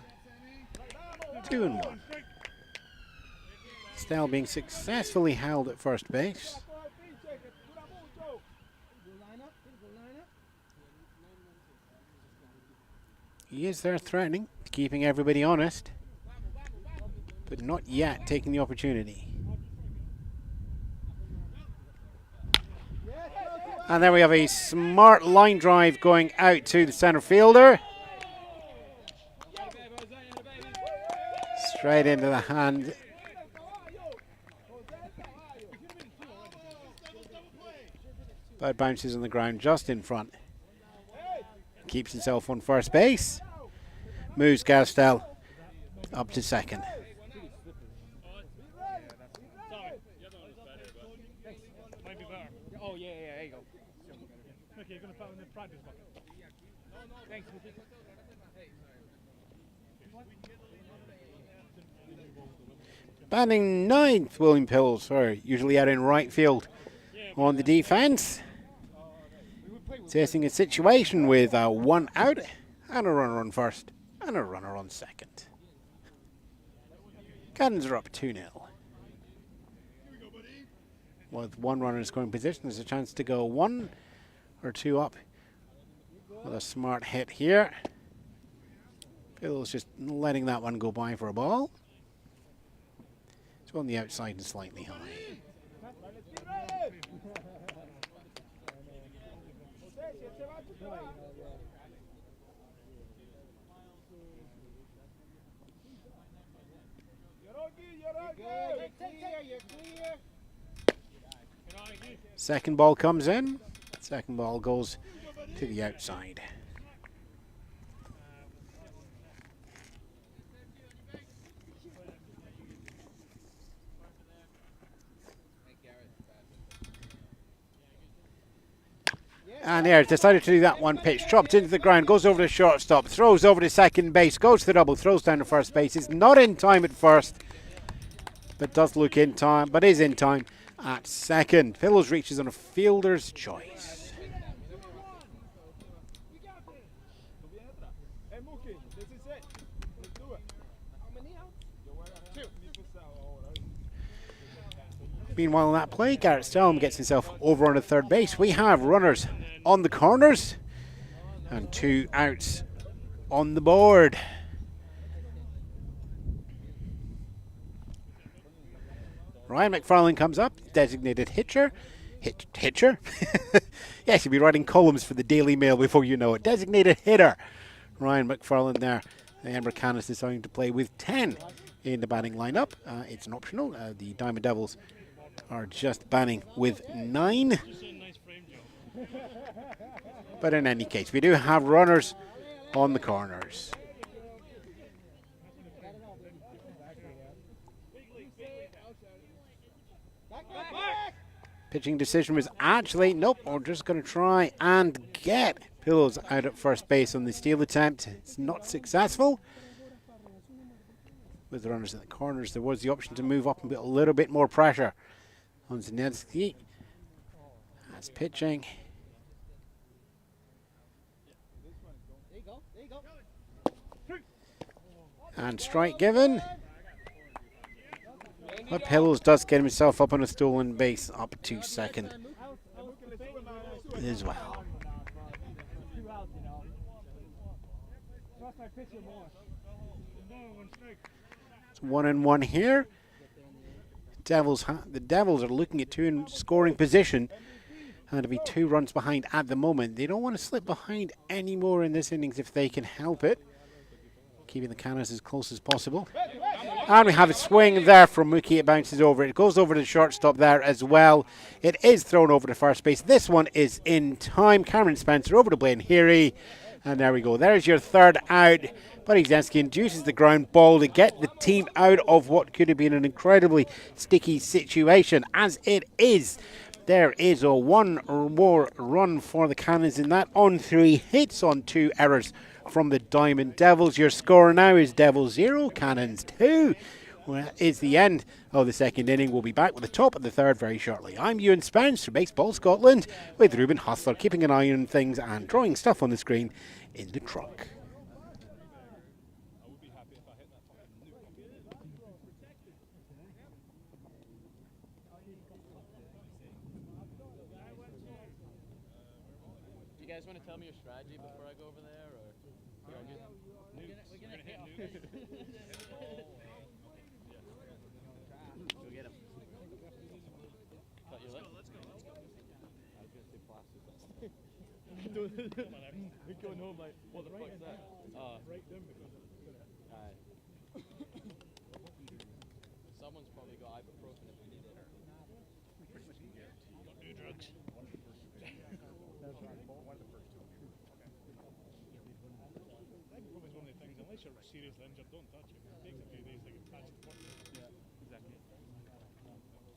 2-1. Snell being successfully held at first base. He is there threatening, keeping everybody honest, but not yet taking the opportunity. And there we have a smart line drive going out to the center fielder. Straight into the hand. But bounces on the ground just in front. Keeps himself on first base. Moves Gastel up to second. Oh, yeah, there you go. Okay, you're going to put in the practice bucket. Thanks. Batting ninth, William Pills, usually out in right field on the defense. Facing a situation with one out and a runner on first and a runner on second. Cannons are up 2-0. With one runner in scoring position, there's a chance to go 1 or 2 up with a smart hit here. Pills just letting that one go by for a ball. It's on the outside and slightly high. Second ball comes in. Second ball goes to the outside. And there, decided to do that one pitch. Dropped into the ground, goes over to shortstop, throws over to second base, goes to the double, throws down to first base. Is not in time at first, but does look in time, but is in time at second. Pillows reaches on a fielder's choice. Meanwhile, in that play, Garrett Stelm gets himself over on the third base. We have runners on the corners. And 2 outs on the board. Ryan McFarlane comes up, designated hitcher. Hitcher? Yes, you'll be writing columns for the Daily Mail before you know it. Designated hitter. Ryan McFarlane there. The Edinburgh Cannons deciding to play with 10 in the batting lineup. It's an optional. The Diamond Devils are just batting with 9. But in any case, we do have runners on the corners. Pitching decision was actually, nope, we're just going to try and get Pillows out at first base on the steal attempt. It's not successful. With the runners at the corners, there was the option to move up and put a little bit more pressure on Zanetsky. That's pitching. And strike given. But Pillows does get himself up on a stolen base, up to second as well. It's 1-1 here. The Devils are looking at 2 in scoring position and to be 2 runs behind at the moment. They don't want to slip behind anymore in this innings if they can help it. Keeping the Cannons as close as possible. And we have a swing there from Mookie. It bounces over. It goes over to the shortstop there as well. It is thrown over to first base. This one is in time. Cameron Spencer over to Blaine Heary. And there we go. There's your 3rd out. Buddy Zensky induces the ground ball to get the team out of what could have been an incredibly sticky situation. As it is, there is a 1 more run for the Cannons in that on 3 hits on 2 errors from the Diamond Devils. Your score now is Devils 0, Cannons 2. Well, that is the end of the second inning. We'll be back with the top of the 3rd very shortly. I'm Ewan Spence from Baseball Scotland with Ruben Hustler, keeping an eye on things and drawing stuff on the screen in the truck. Do you guys want to tell me your strategy before I go over there, or? We're gonna hit Newt. Go get him. Cut your lip. Let's go. I was gonna say plaster. We're going home like, what the fuck's that? Someone's probably got ibuprofen if we need it. Pretty much can guarantee you don't do drugs. One of the first 2. Probably one of the things, unless you're seriously injured, don't touch it. It takes a few days to get past the point. Yeah, exactly.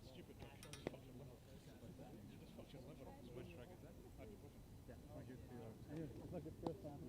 Stupid drug. Just fucks your liver. You just fucks your liver. Which drug is that? Ibuprofen. Yeah, it's like the first time.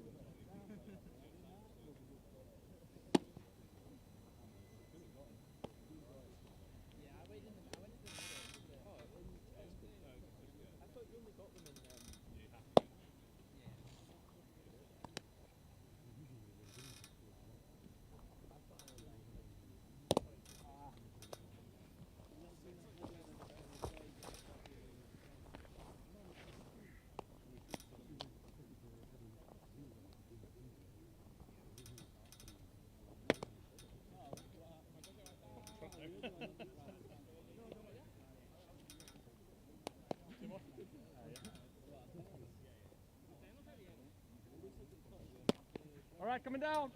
All right, coming down.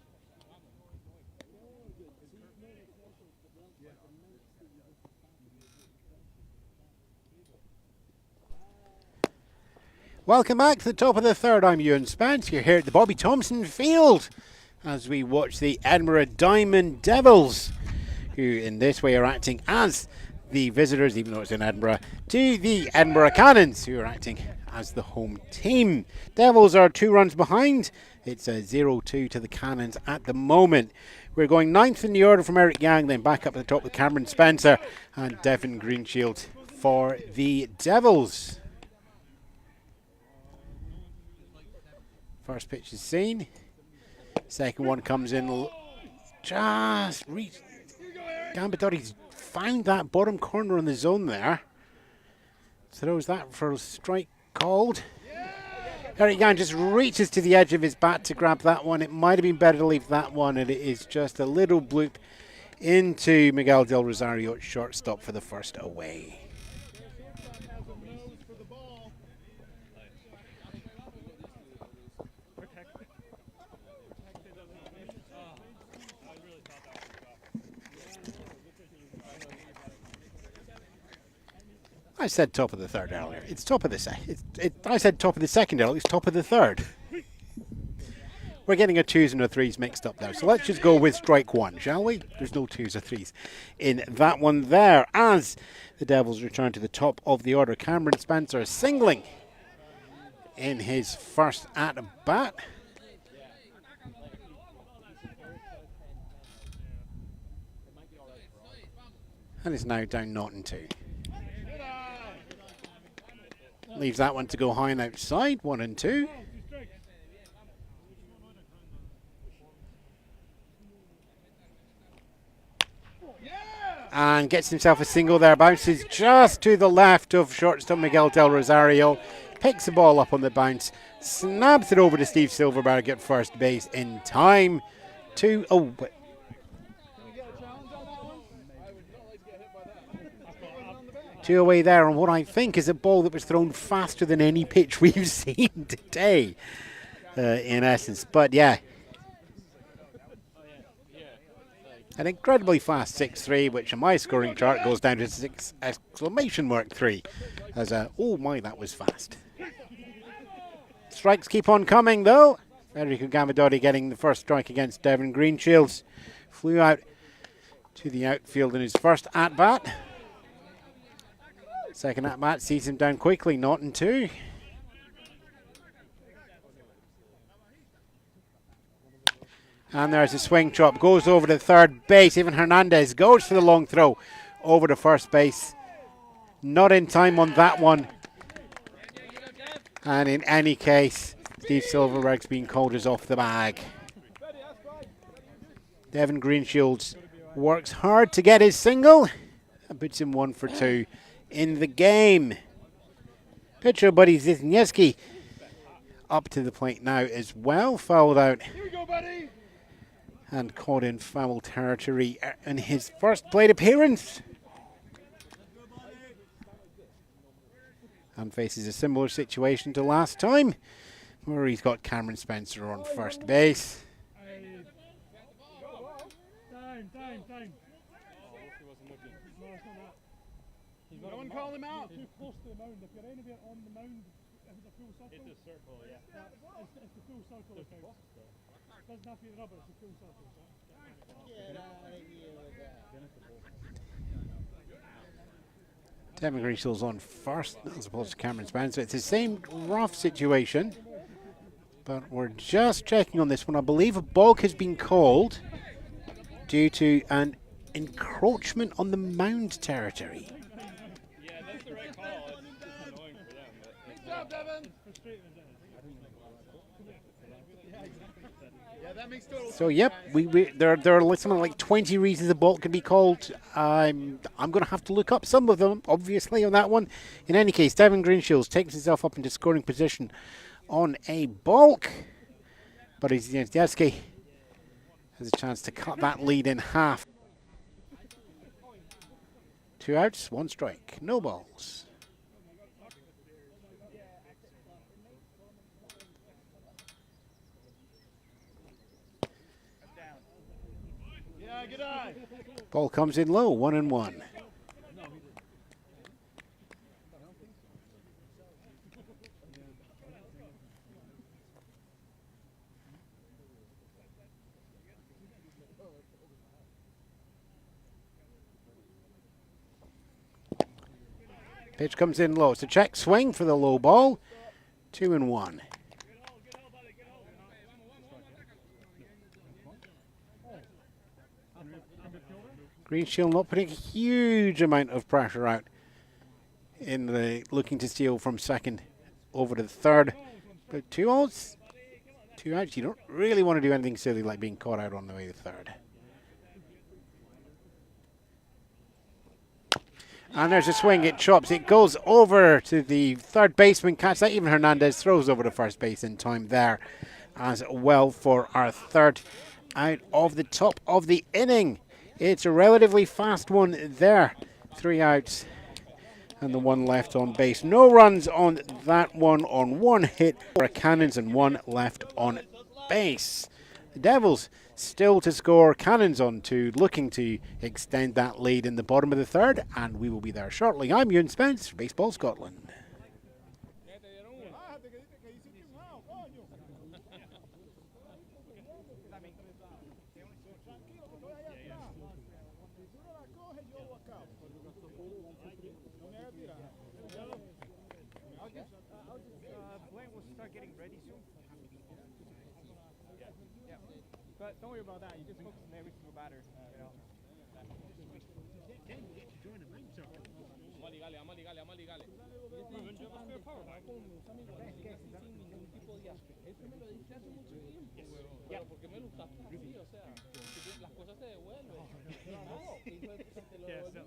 Welcome back to the top of the 3rd. I'm Ewan Spence. You're here at the Bobby Thompson Field as we watch the Edinburgh Diamond Devils, who in this way are acting as the visitors, even though it's in Edinburgh, to the Edinburgh Cannons, who are acting as the home team. Devils are 2 runs behind. It's a 0-2 to the Cannons at the moment. We're going 9th in the order from Eric Yang, then back up at the top with Cameron Spencer and Devin Greenshield for the Devils. First pitch is seen. Second one comes in. Just reach. Gambit thought he's found that bottom corner on the zone there. Throws that for a strike called. Eric Young just reaches to the edge of his bat to grab that one. It might have been better to leave that one, and it is just a little bloop into Miguel Del Rosario at shortstop for the first away. I said top of the third earlier. It's top of the second. I said top of the second earlier. It's top of the third. We're getting a twos and a threes mixed up now. So let's just go with strike one, shall we? There's no twos or threes in that one there. As the Devils return to the top of the order, Cameron Spencer singling in his first at-bat. And is now down 0-2. Leaves that one to go high and outside, 1-2. And gets himself a single there. Bounces just to the left of shortstop Miguel Del Rosario. Picks the ball up on the bounce. Snaps it over to Steve Silverberg at first base in time to... Oh, but two away there on what I think is a ball that was thrown faster than any pitch we've seen today, in essence. But yeah, an incredibly fast 6-3, which on my scoring chart goes down to 6!3. As oh my, that was fast. Strikes keep on coming though. Federico Gamadotti getting the first strike against Devin Greenshields. Flew out to the outfield in his first at-bat. Second at-bat sees him down quickly, 0-2. And there's a swing chop, goes over to third base. Even Hernandez goes for the long throw over to first base. Not in time on that one. And in any case, Steve Silverberg's being called as off the bag. Devin Greenshields works hard to get his single and puts him 1 for 2 in the game. Pitcher buddy Zizniewski up to the plate now as well. Fouled out. Here we go, buddy. And caught in foul territory in his first plate appearance. And faces a similar situation to last time, where he's got Cameron Spencer on first base. Time. No one call him out. Too close to the mound. If you're anywhere on the mound, if it's a full circle. It's a circle, yeah. It's the full circle that counts. Doesn't have to be the rubber, it's a full circle. Get out of here with that. Devin Greenshields on first, as opposed to Cameron Spencer. It's the same rough situation, but we're just checking on this one. I believe a balk has been called due to an encroachment on the mound territory. Yeah, that's the right call. It's annoying for them. Good job, Devin. Yeah, that makes total sense. So yep, there are something like 20 reasons a balk can be called. I'm going to have to look up some of them, obviously, on that one. In any case, Devin Greenshields takes himself up into scoring position on a balk, but Zizniewski has a chance to cut that lead in half. 2 outs, 1 strike, no balls. Yeah, good eye. Ball comes in low, 1-1. Pitch comes in low. It's a check swing for the low ball. 2-1. Greenshield not putting a huge amount of pressure out in the looking to steal from second over to the third. But 2 outs. 2 outs. You don't really want to do anything silly like being caught out on the way to third. And there's a swing, it chops, it goes over to the third baseman, catch that. Even Hernandez throws over to first base in time there as well for our third out of the top of the inning. It's a relatively fast one there. 3 outs and the 1 left on base. No runs on that one on 1 hit for Cannons and 1 left on base. The Devils still to score. Cannons on 2, looking to extend that lead in the bottom of the third, and we will be there shortly. I'm Ewan Spence for Baseball Scotland. But don't worry about that. You just focus on every single batter. You know. Eso me lo dijiste hace mucho tiempo, pero porque me lo usaste así, o sea, las cosas se devuelven. No,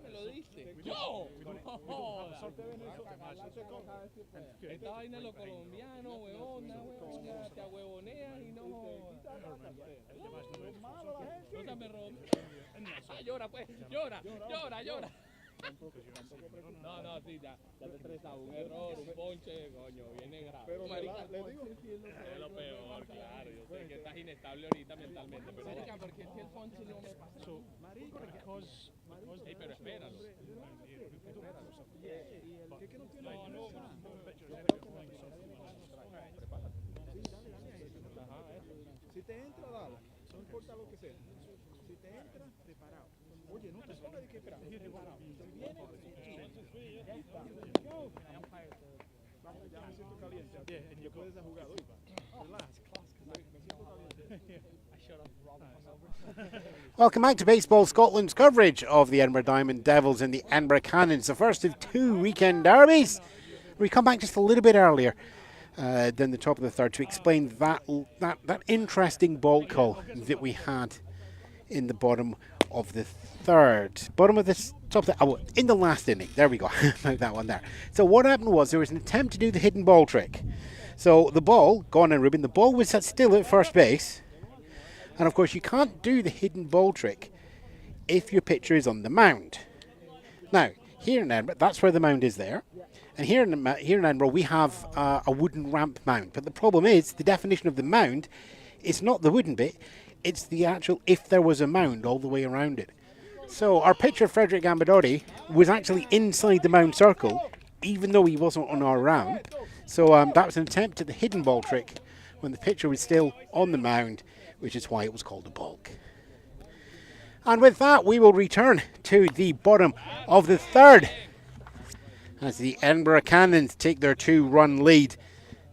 me lo diste. ¡Yo! Esta vaina de los colombianos, huevona, huevona, te ahuevonean y no. No se me rompe. Llora, pues, llora. No, sí, ya te estresaba, un error, un ponche, coño, viene grave. Pero le digo, es lo peor, claro, yo sé que estás inestable ahorita mentalmente, pero marica, porque es que el ponche no me pasa. Pero espéralo. Si te entra, dale. No importa lo que sea. Si te entra, preparado. Oye, no te pongas de que esperar. Preparado. Si viene, ya está. Ya me siento caliente. Ya puedes jugar hoy. Relax. Me siento caliente. Welcome back to Baseball Scotland's coverage of the Edinburgh Diamond Devils and the Edinburgh Cannons, the first of 2 weekend derbies. We come back just a little bit earlier than the top of the third to explain that interesting ball call that we had in the bottom of the third. Bottom of the top of the, in the last inning. There we go. That one there. So what happened was there was an attempt to do the hidden ball trick. So the ball, gone and ribbon, the ball was set still at first base. And of course you can't do the hidden ball trick if your pitcher is on the mound. Now, here in Edinburgh, that's where the mound is there. And here in Edinburgh, we have a wooden ramp mound. But the problem is, the definition of the mound is not the wooden bit, it's the actual, if there was a mound all the way around it. So our pitcher, Frederick Gambadori, was actually inside the mound circle, even though he wasn't on our ramp. So that was an attempt at the hidden ball trick when the pitcher was still on the mound, which is why it was called a balk. And with that, we will return to the bottom of the third as the Edinburgh Cannons take their 2-run lead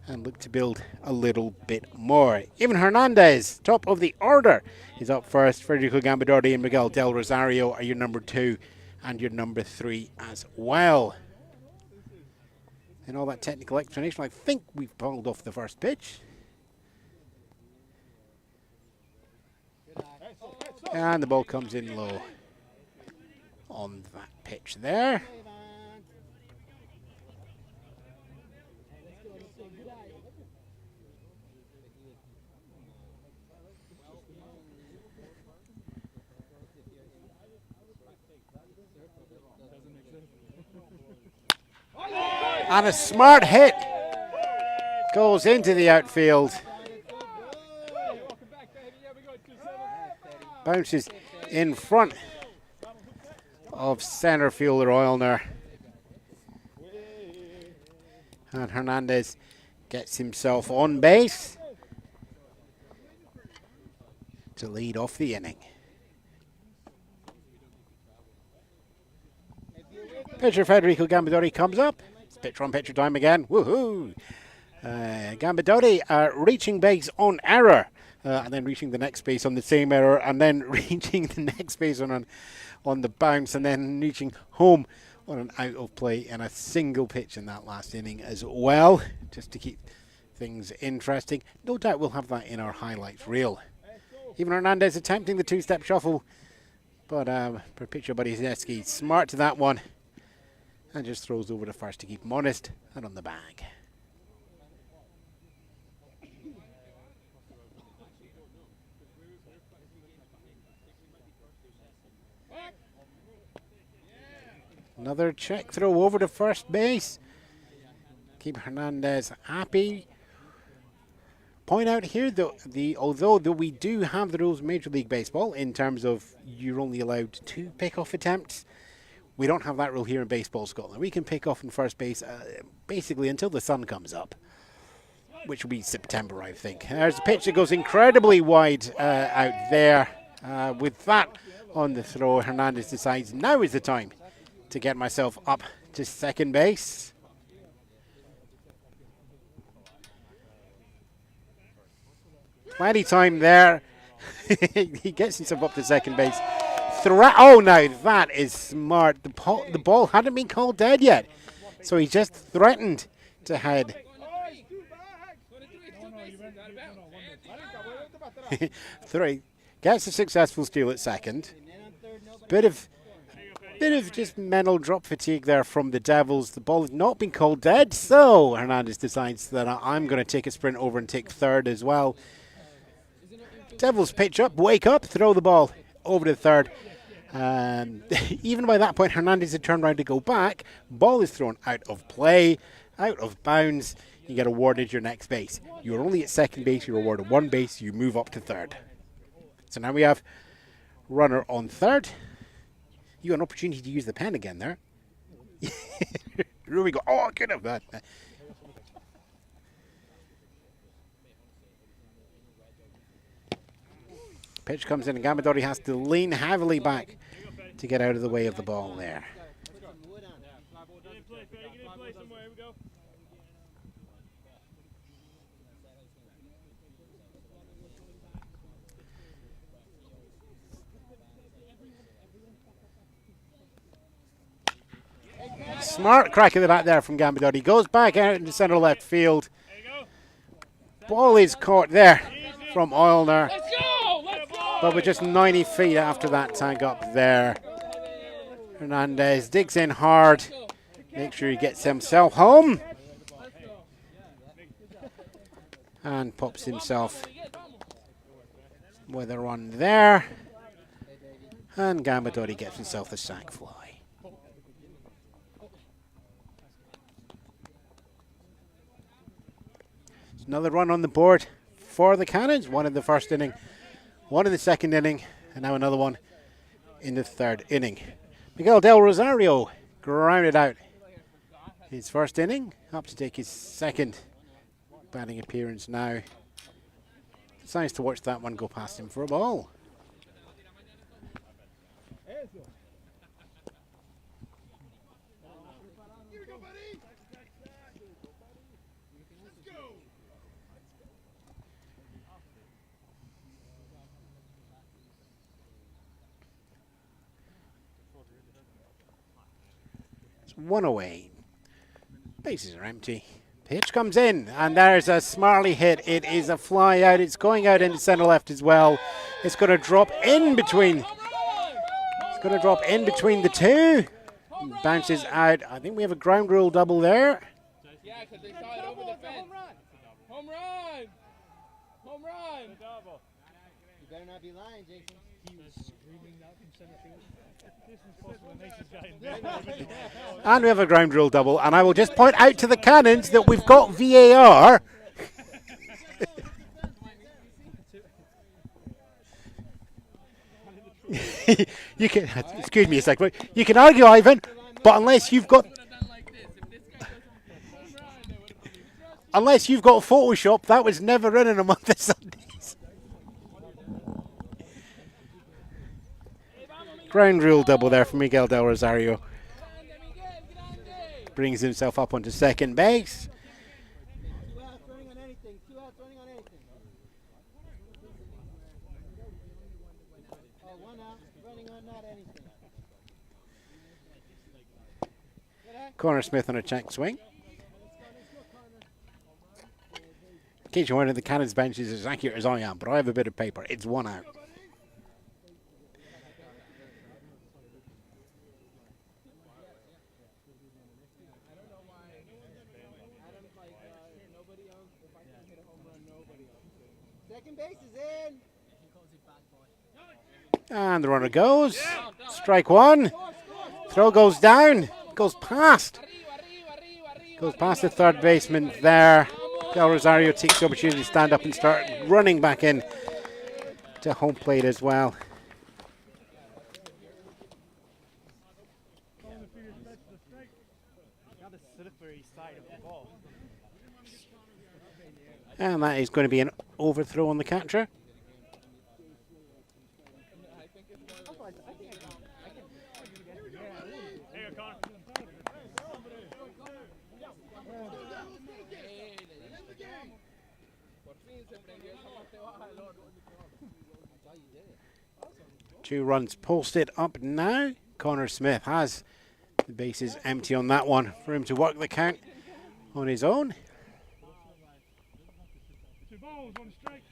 and look to build a little bit more. Even Hernandez, top of the order, is up first. Federico Gambadori and Miguel Del Rosario are your number 2 and your number 3 as well. And all that technical explanation, I think we've pulled off the first pitch. And the ball comes in low on that pitch there. And a smart hit goes into the outfield. Bounces in front of centre fielder Oilner. And Hernandez gets himself on base to lead off the inning. Pitcher Federico Gambadori comes up. It's pitcher on pitcher time again. Woohoo! Gambadori reaching base on error. And then reaching the next base on the same error, and then reaching the next base on the bounce, and then reaching home on an out of play and a single pitch in that last inning as well, just to keep things interesting. No doubt we'll have that in our highlights reel. Even Hernandez attempting the 2-step shuffle, but pitcher Buddy Zneski smart to that one and just throws over to first to keep him honest and on the bag. Another check throw over to first base. Keep Hernandez happy. Point out here, though, although we do have the rules of Major League Baseball in terms of you're only allowed 2 pickoff attempts, we don't have that rule here in Baseball Scotland. We can pick off in first base basically until the sun comes up, which will be September, I think. There's a pitch that goes incredibly wide out there. With that on the throw, Hernandez decides now is the time to get myself up to second base. Plenty time there. He gets himself up to second base. Oh, now that is smart. The ball hadn't been called dead yet, so he just threatened to head. Three. Gets a successful steal at second. Bit of just mental drop fatigue there from the Devils. The ball has not been called dead, so Hernandez decides that I'm going to take a sprint over and take third as well. Devils pitch up, wake up, throw the ball over to third. Even by that point, Hernandez had turned around to go back. Ball is thrown out of play, out of bounds. You get awarded your next base. You're only at second base. You're awarded 1 base. You move up to third. So now we have runner on third. You got an opportunity to use the pen again there. Here we go. Oh, I could have that. Pitch comes in and Gambadori has to lean heavily back to get out of the way of the ball there. Smart crack at the bat there from Gambadori. Goes back out into centre left field. Ball is caught there from Oilner. But we're just 90 feet after that tag up there. Hernandez digs in hard. Make sure he gets himself home. And pops himself with a run there. And Gambadori gets himself the sac fly. Another run on the board for the Cannons. One in the first inning, one in the second inning, and now another one in the third inning. Miguel Del Rosario grounded out his first inning, up to take his second batting appearance now. Decides to watch that one go past him for a ball. One away. Bases are empty. Pitch comes in, and there's a smartly hit. It is a fly out. It's going out into centre left as well. It's going to drop in between. It's going to drop in between the two. Bounces out. I think we have a ground rule double there. Yeah, because they saw it over the fence. Home run! Home run! You better not be lying, Jason. He was screaming that in centre field. And we have a ground rule double, and I will just point out to the Cannons that we've got VAR. You can, excuse me a second, you can argue, Ivan, but unless you've got Photoshop, that was never running a month of Sundays. Ground rule double there for Miguel Del Rosario. Brings himself up onto second base. 2 outs running on anything. 2 outs running on anything. 1 out running on not anything. Connor Smith on a check swing. In case you're wondering, the Cannons bench is as accurate as I am, but I have a bit of paper. It's 1 out. And the runner goes. Strike one. Throw goes down. Goes past. Goes past the third baseman there. Del Rosario takes the opportunity to stand up and start running back in to home plate as well. And that is going to be an overthrow on the catcher. Two runs posted up now. Connor Smith has the bases empty on that one for him to work the count on his own. 2 balls, 1 strike.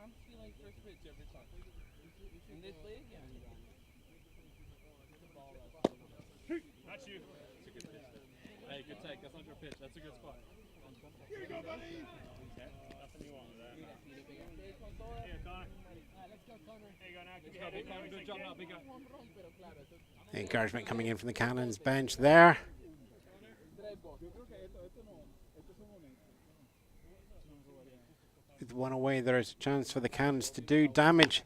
I'm feeling first pitch every time. In this league, yeah. That's you. That's a good pitch. Hey, good take. That's not your pitch. That's a good spot. Here you go, buddy. Okay. Nothing you want there. Here, Connor. Let's go, Connor. There you go now. Big Connor. Good job now, big guy. Encouragement coming in from the Cannons bench there. With one away, there is a chance for the Cannons to do damage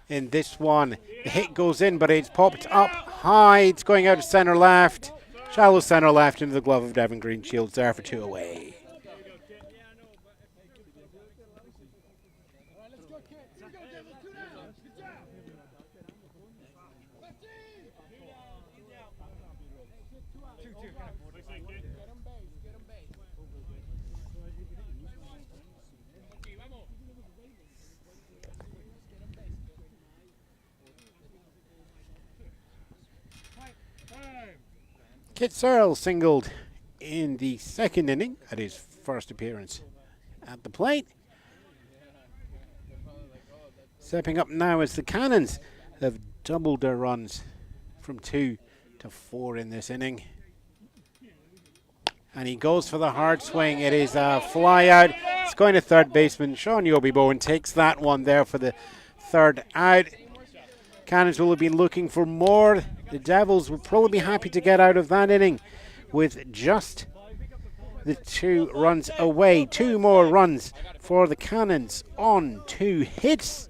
in this one. The hit goes in, but it's popped up high. It's going out to centre left. Shallow centre left into the glove of Devin Greenshields there for 2 away. Kit Searle singled in the second inning at his first appearance at the plate. Stepping up now as the Cannons have doubled their runs from 2 to 4 in this inning. And he goes for the hard swing. It is a fly out. It's going to third baseman. Sean Yobi-Bowen takes that one there for the third out. Cannons will have been looking for more. The Devils will probably be happy to get out of that inning with just the 2 runs away. 2 more runs for the Cannons on 2 hits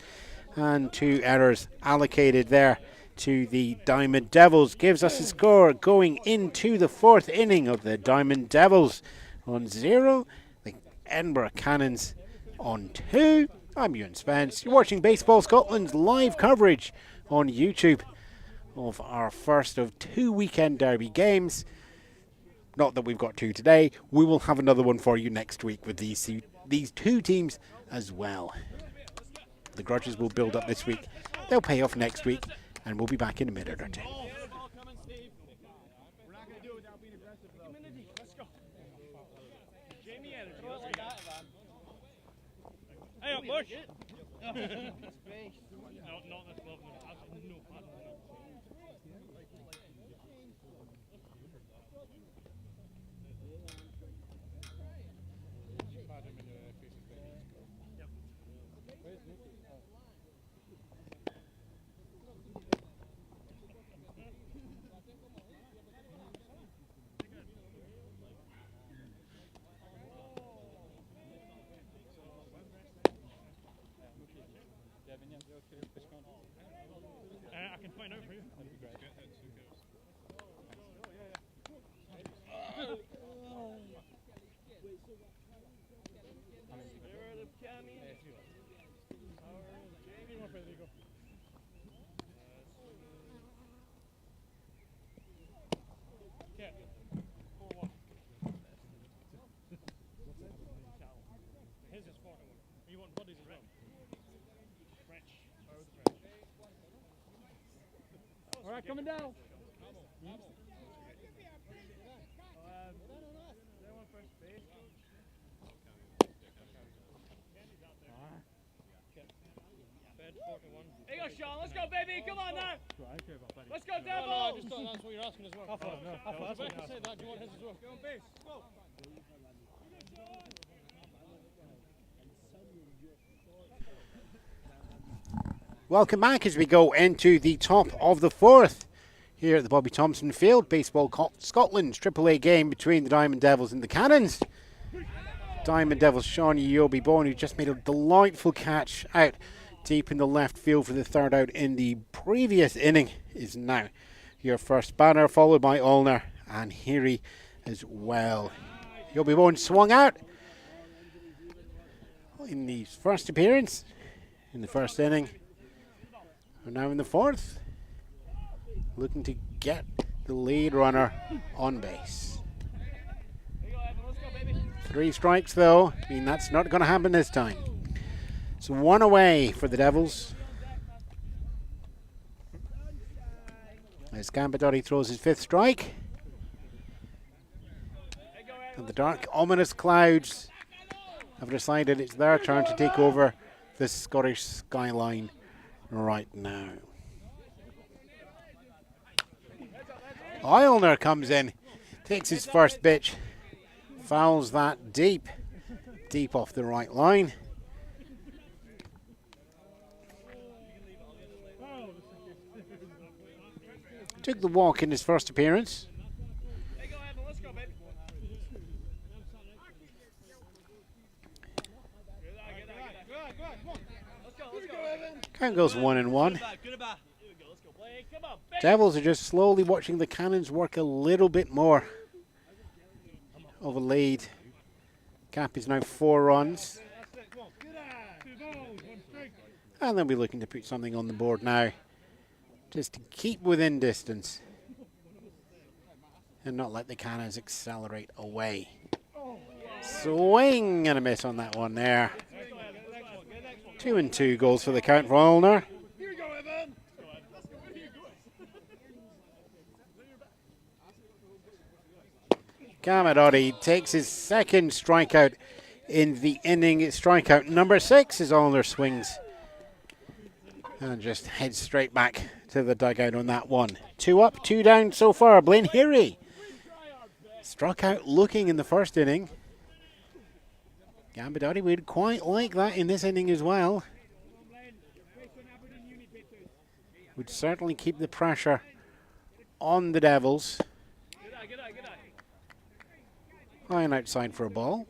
and 2 errors allocated there to the Diamond Devils. Gives us a score going into the 4th inning of the Diamond Devils on 0. The Edinburgh Cannons on 2. I'm Ewan Spence. You're watching Baseball Scotland's live coverage on YouTube of our first of 2 weekend derby games. Not that we've got 2 today. We will have another one for you next week with these 2 teams as well. The grudges will build up this week. They'll pay off next week, and we'll be back in a minute or 2. Hey up, Bush! Not this level. No pattern. I can find out for you. That'd be great. His is 41. You want bodies as well? French. All right, coming down. Bed 41. go, Sean. Let's go, baby. Come on now. Let's go, No, Devils. I just thought that's what you're asking as well. I thought, no, I thought that's what Rebecca you said that. Do you want his as well? Go on, base. Go. Welcome back as we go into the top of the fourth here at the Bobby Thompson Field. Baseball Scotland's AAA game between the Diamond Devils and the Cannons. Diamond Devils' Sean Yobi Bourne, who just made a delightful catch out deep in the left field for the third out in the previous inning, is now your first batter, followed by Ulner and Heary as well. Yobi Bourne swung out in the first appearance in the first inning. We're now in the fourth, looking to get the lead runner on base. 3 strikes though, I mean that's not going to happen this time. So 1 away for the Devils. As Gambadori throws his 5th strike. And the dark, ominous clouds have decided it's their turn to take over the Scottish skyline right now. Eilner comes in, takes his first pitch, fouls that deep off the right line. Took the walk in his first appearance. Count goes 1-1. Devils are just slowly watching the Cannons work a little bit more of a lead. Gap is now 4 runs. And they'll be looking to put something on the board now, just to keep within distance and not let the Cannons accelerate away. Swing and a miss on that one there. 2-2 goals for the count for Ulner. Gamadori takes his 2nd strikeout in the inning. Strikeout number 6 as Ulner swings and just heads straight back to the dugout on that one. 2 up, 2 down so far. Blaine Heary struck out looking in the first inning. Gambadori would quite like that in this inning as well. Would certainly keep the pressure on the Devils. High and outside for a ball.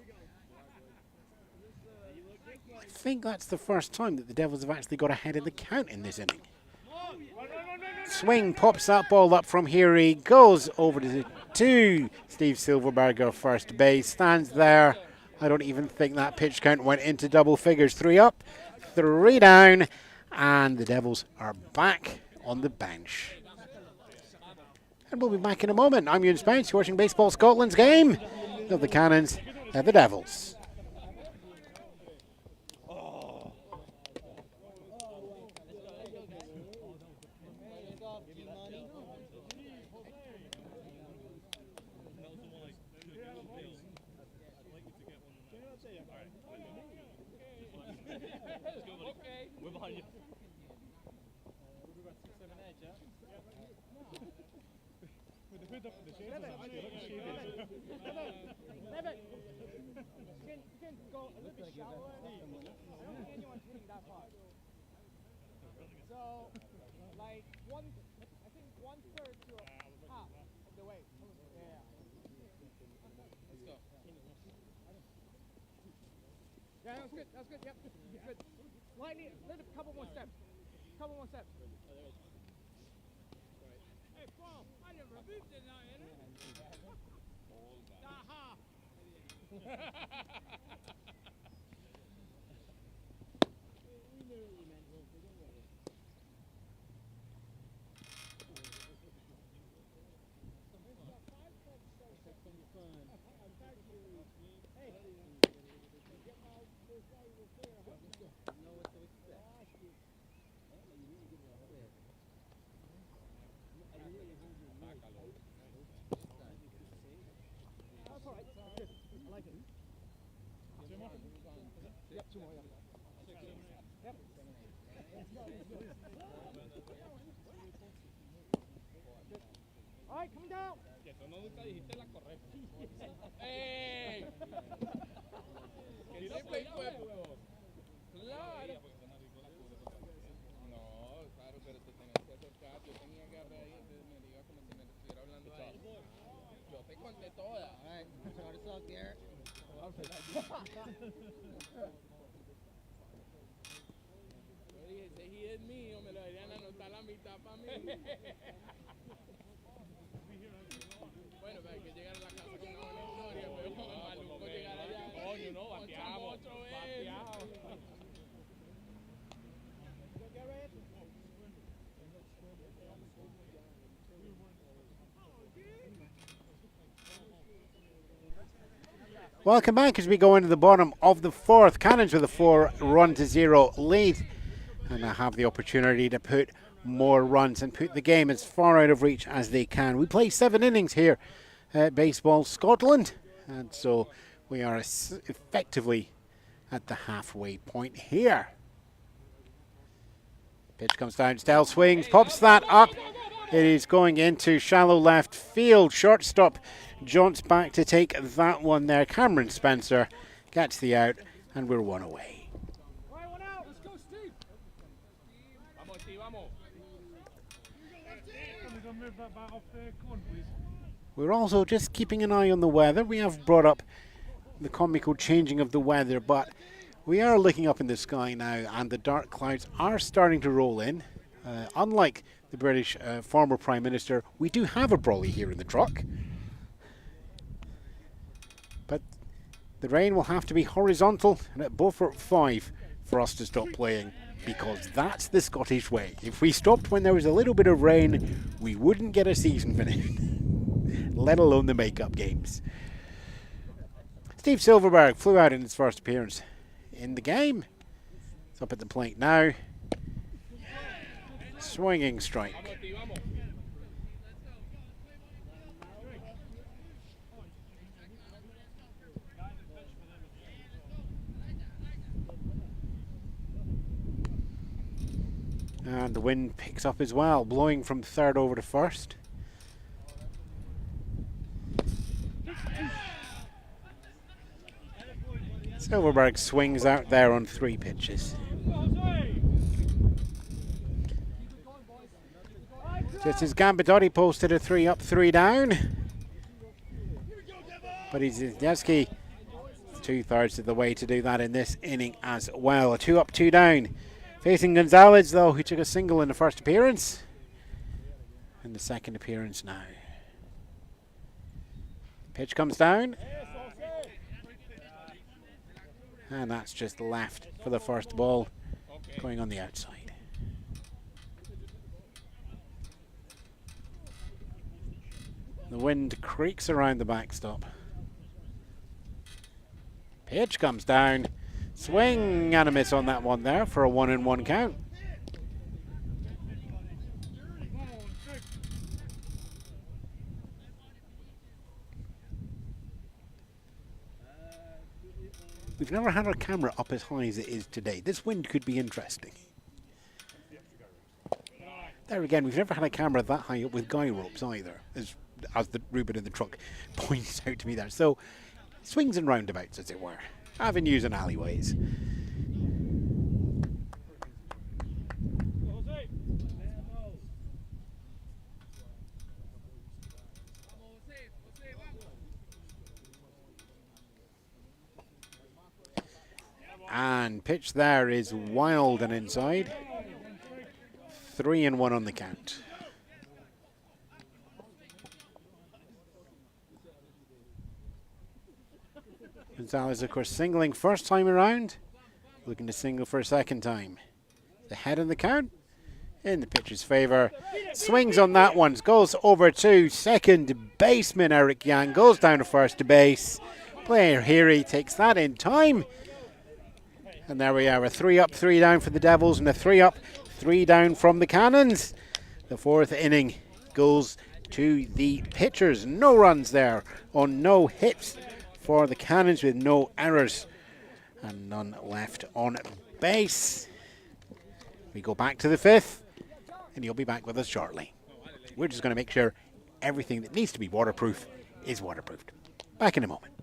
I think that's the first time that the Devils have actually got ahead of the count in this inning. Swing, pops that ball up from Heary, goes over to Steve Silverberger, first base, stands there. I don't even think that pitch count went into double figures. 3 up, 3 down, and the Devils are back on the bench. And we'll be back in a moment. I'm Ewan Spence, you're watching Baseball Scotland's game of the Cannons and the Devils. We're behind you. With the hood up and the shades on, actually, look at shade is. Levitt, you can go a little bit shallower. I don't think anyone's hitting that far. So, like I think 1/3 to half of the way. Yeah. Let's go. Yeah, that was good. That was good. Yep. Good. Slightly, couple more steps. Couple more steps. Hey, Paul, I never moved in that area. Aha. That's all right. Good. I like it. Yep, 2 more. Yep. Alright, come down. Que tú no nunca dijiste la correcta. ¡Ey! Que triple fue, huevo. Claro. No, claro, pero te tenías que acercar. Yo tenía que hablar ahí, entonces me diga como si me estuviera hablando a él. Yo te conté toda. Alright, start us off, Garrett. Yo dije, ese hit es mío, me lo deberían anotar la mitad para mí. Bueno, pero hay que llegar a la casa con una buena historia, pero como maluco llegar allá. Coño, no, bateamos. Welcome back as we go into the bottom of the fourth. Cannons with a 4-0 lead. And I have the opportunity to put more runs and put the game as far out of reach as they can. We play 7 innings here at Baseball Scotland. And so we are effectively at the halfway point here. Pitch comes down, Stell swings, pops that up. It is going into shallow left field. Shortstop jaunts back to take that one there. Cameron Spencer gets the out, and we're 1 away. Right, one out. Let's go, Steve. Vamos, Steve, vamos. We're going to move that bat off the corn, please. We're also just keeping an eye on the weather. We have brought up the comical changing of the weather, but we are looking up in the sky now, and the dark clouds are starting to roll in. Unlike the British former Prime Minister, we do have a brolly here in the truck. But the rain will have to be horizontal and at Beaufort 5 for us to stop playing, because that's the Scottish way. If we stopped when there was a little bit of rain, we wouldn't get a season finished, let alone the make-up games. Steve Silverberg flew out in his first appearance in the game. It's up at the plate now. Swinging strike. And the wind picks up as well, blowing from third over to first. Silverberg swings out there on 3 pitches. Just as Gambadotti posted a 3 up, 3 down. But Izniewski 2/3 of the way to do that in this inning as well. A 2 up, 2 down. Facing Gonzalez, though, who took a single in the first appearance. And the second appearance now. Pitch comes down. And that's just left for the first ball, going on the outside. The wind creaks around the backstop. Pitch comes down. Swing and a miss on that one there for a 1-1 count. We've never had our camera up as high as it is today. This wind could be interesting. There again, we've never had a camera that high up with guy ropes either, as the Ruben in the truck points out to me there. So, swings and roundabouts, as it were. Avenues and alleyways. And pitch there is wild and inside. 3-1 on the count. Gonzalez, of course, singling first time around. Looking to single for a second time. The head of the count in the pitcher's favour. Swings on that one. Goes over to second baseman Eric Yang. Goes down to first to base. Player Heary takes that in time. And there we are, a 3 up, 3 down for the Devils, and a 3 up, 3 down from the Cannons. The fourth inning goes to the pitchers. No runs there on no hits for the Cannons, with no errors and none left on base. We go back to the 5th, and you'll be back with us shortly. We're just going to make sure everything that needs to be waterproof is waterproofed. Back in a moment.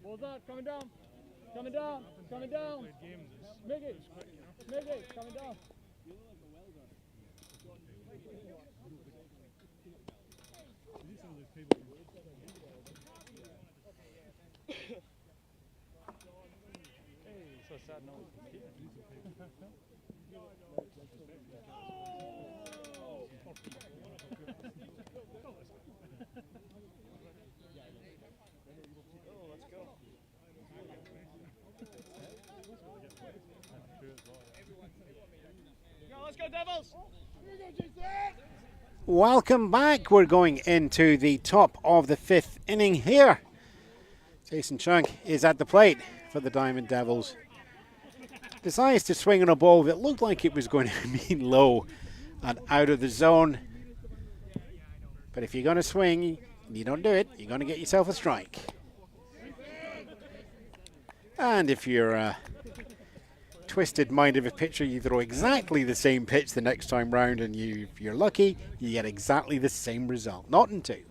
Balls up, coming down. Coming down. Coming down. Miggy. Miggy, coming down. So sad no one's competing. Let's go, Devils! Welcome back. We're going into the top of the 5th inning here. Jason Chung is at the plate for the Diamond Devils. Decides to swing on a ball that looked like it was going to be low and out of the zone. But if you're going to swing, you don't do it, you're going to get yourself a strike. And if you're a twisted mind of a pitcher, you throw exactly the same pitch the next time round, and if you're lucky, you get exactly the same result. Not in 2.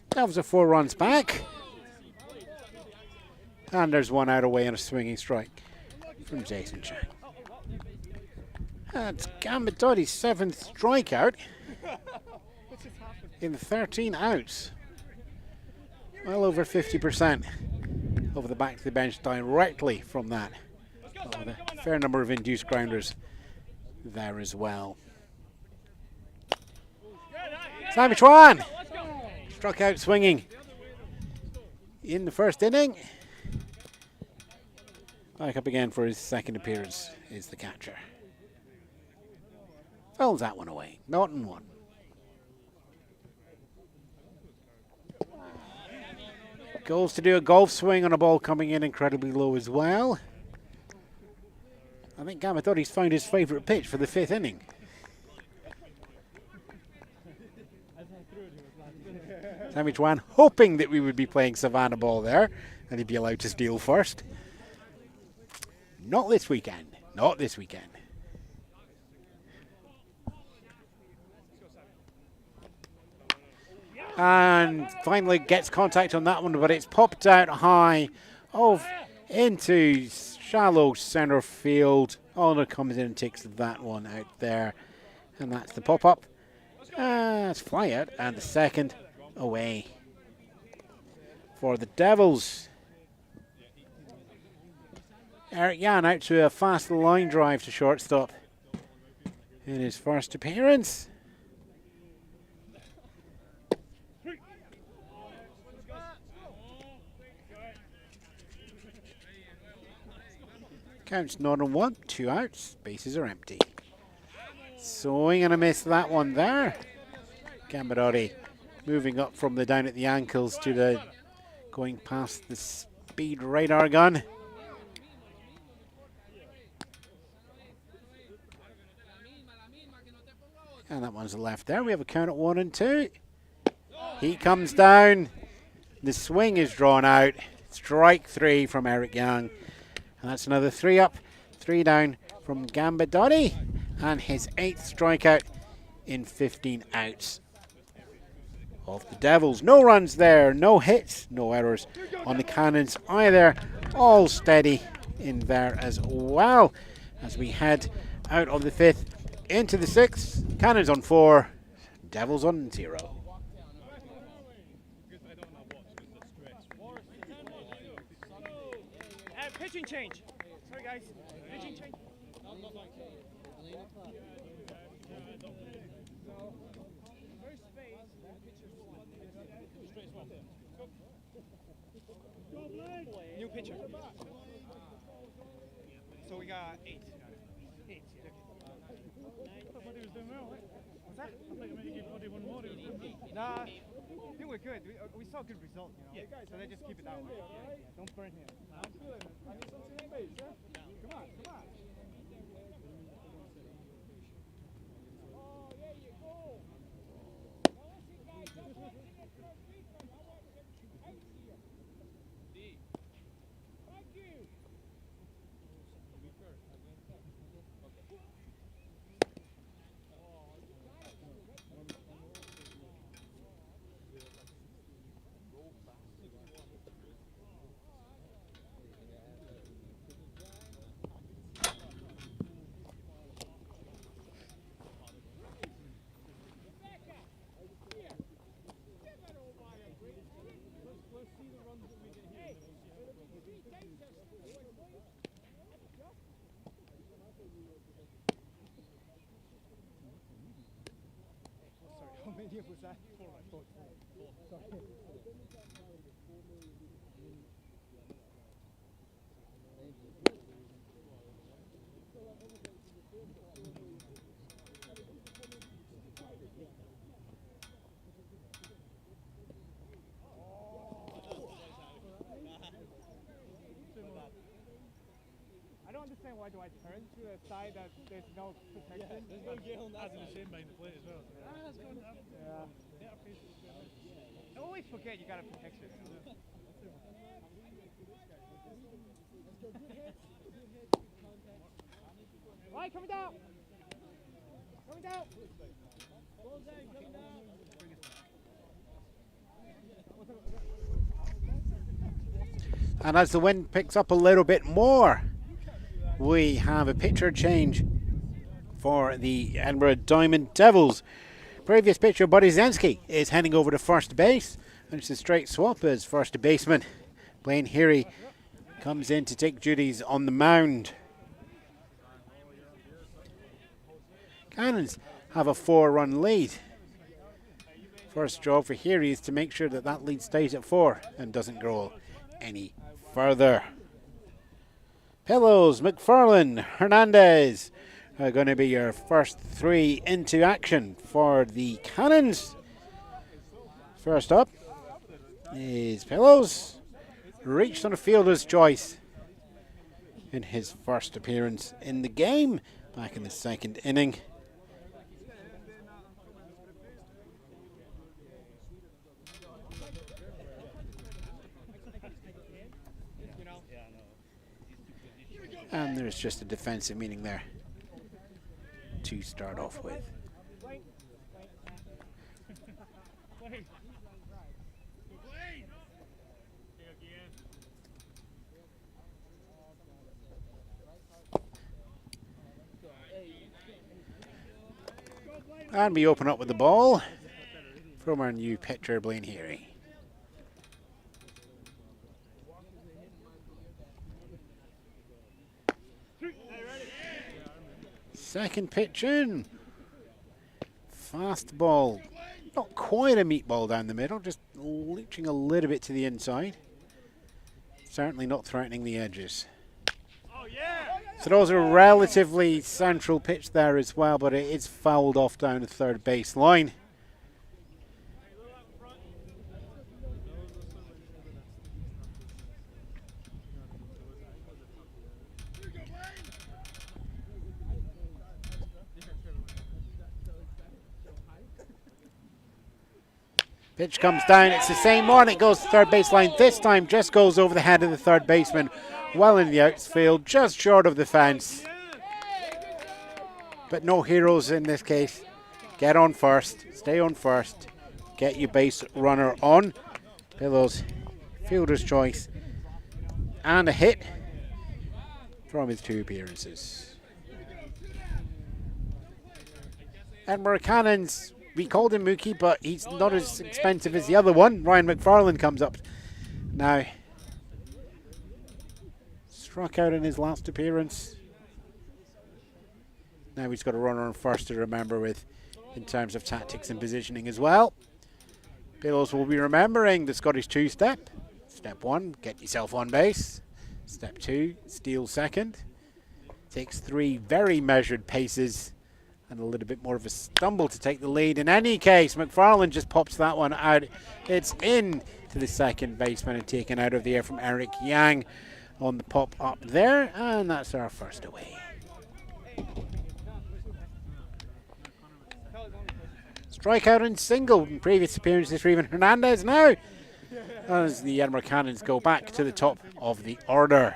Devils are 4 runs back. And there's 1 out away and a swinging strike from Jason Chang. That's Gambadotti's 7th strikeout in 13 outs. Well over 50% over the back to the bench directly from that. But with a fair number of induced grounders there as well. Sammy Chuan struck out swinging in the 1st inning. Back up again for his 2nd appearance is the catcher. Fouls that one away. Not in 1. Goes to do a golf swing on a ball coming in incredibly low as well. I think Gamatotti's found his favourite pitch for the 5th inning. Sammy Chuan hoping that we would be playing Savannah ball there and he'd be allowed to steal first. Not this weekend. Not this weekend. And finally gets contact on that one, but it's popped out high into shallow centre field. Allner comes in and takes that one out there. And that's the pop-up. It's fly out, and the 2nd away for the Devils. Eric Yan out to a fast line drive to shortstop in his 1st appearance. Counts not on 1, 2 outs, bases are empty. Swing and a miss that one there. Gambadotti moving up from the down at the ankles to the going past the speed radar gun. And that one's left there. We have a count at 1 and 2. He comes down. The swing is drawn out. Strike 3 from Eric Young. And that's another 3 up, 3 down from Gambadotti. And his 8th strikeout in 15 outs. of the Devils. No runs there, no hits, no errors on the Cannons either. All steady in there as well as we head out of the 5th into the 6th. Cannons on 4, Devils on 0. Pitching change. Sorry guys. Pitching change. New pitcher. So we got 8. 8. I thought Buddy was doing well. What's that? I thought you meant to give Buddy one more. Nah, I think we're good. We saw good results, you know. So they just keep it that way. Don't burn him. I'm good. I need some second base, yeah? Come on, come on. How many was that? 4. I don't understand why do I turn to the side that there's no protection. There's no yell. That's the same behind the plate as well. Yeah. I always forget you got a protection. Right, coming down. Coming down. And as the wind picks up a little bit more, we have a pitcher change for the Edinburgh Diamond Devils. Previous pitcher Buddy Zensky is heading over to first base, and it's a straight swap as first baseman Blaine Heary comes in to take duties on the mound. Cannons have a 4-run lead. First job for Heary is to make sure that that lead stays at 4 and doesn't grow any further. Pillows, McFarlane, Hernandez are going to be your first 3 into action for the Cannons. First up is Pillows. Reached on a fielder's choice in his first appearance in the game back in the 2nd inning. And there's just a defensive meaning there to start off with. And we open up with the ball from our new pitcher, Blaine Heary. Second pitch in. Fast ball. Not quite a meatball down the middle, just reaching a little bit to the inside. Certainly not threatening the edges. So those are relatively central pitch there as well, but it is fouled off down the third base line. Pitch comes down, it's the same one, it goes to third baseline. This time just goes over the head of the third baseman, well in the outfield, just short of the fence. But no heroes in this case. Get on first, stay on first, get your base runner on. Pillows, fielder's choice, and a hit from his 2 appearances. Edinburgh Cannons, we called him Mookie, but he's not as expensive as the other one. Ryan McFarlane comes up now. Struck out in his last appearance. Now he's got a runner on first to remember with in terms of tactics and positioning as well. Pillows will be remembering the Scottish 2-step. Step 1, get yourself on base. Step 2, steal second. Takes 3 very measured paces and a little bit more of a stumble to take the lead. In any case, McFarlane just pops that one out. It's in to the second baseman and taken out of the air from Eric Yang on the pop up there, and that's our first away. Strikeout and single in previous appearances for Evan Hernandez now, as the Edinburgh Cannons go back to the top of the order.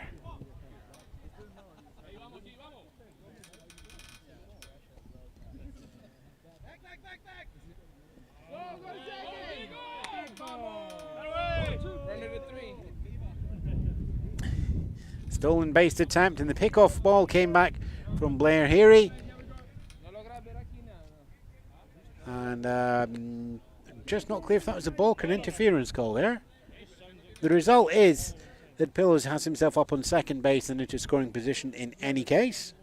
Stolen base attempt, and the pickoff ball came back from Blair Heary. And just not clear if that was a balk or an interference call there. The result is that Pillows has himself up on second base and into scoring position in any case.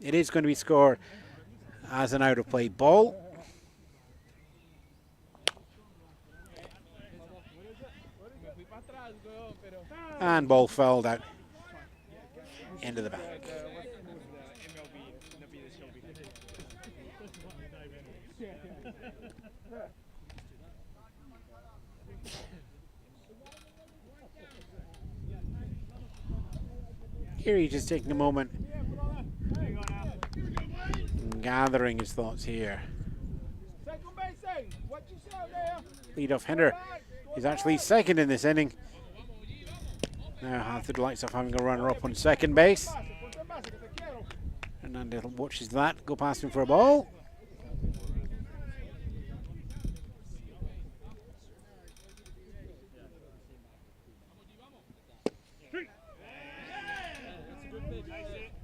It is going to be scored as an out of play ball. And ball fouled out into the back. Here he's just taking a moment and gathering his thoughts here. Leadoff hitter is actually second in this inning. Now have the delights of having a runner up on second base. Hernandez watches that, go past him for a ball.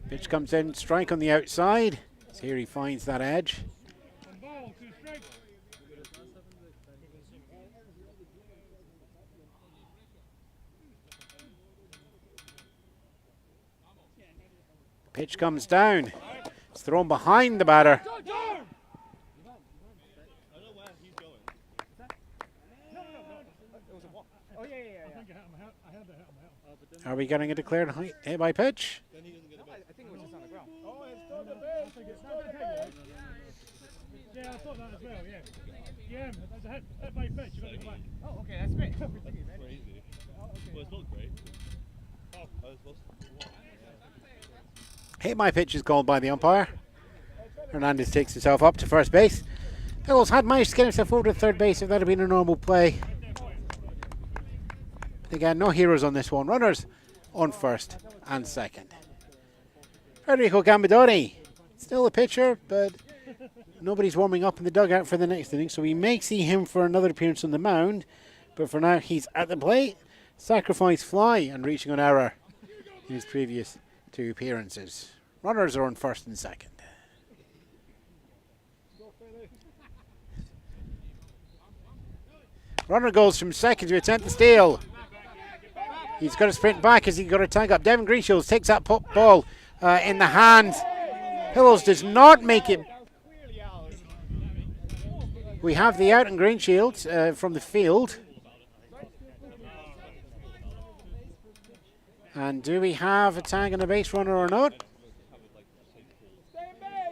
Pitch comes in, strike on the outside. So here he finds that edge. Pitch comes down. It's thrown behind the batter. Are we getting a declared hit by pitch? Yeah, I thought that as well, yeah. Yeah, there's a hit by pitch. You got to go back. Oh, okay, that's great. Crazy. Well, it's not great. Oh, I was supposed to. Hit by pitch is called by the umpire. Hernandez takes himself up to first base. Pillows had managed to get himself over to third base if that had been a normal play. But again, no heroes on this one. Runners on first and second. Federico Gambadori, still a pitcher, but nobody's warming up in the dugout for the next inning, so we may see him for another appearance on the mound. But for now, he's at the plate. Sacrifice fly and reaching on error in his previous 2 appearances. Runners are on first and second. Runner goes from second to attempt the steal. He's got to sprint back as he's got to tag up. Devin Greenshields takes that pop ball in the hand. Pillows does not make it. We have the out in Greenshields from the field. And do we have a tag on a base runner or not?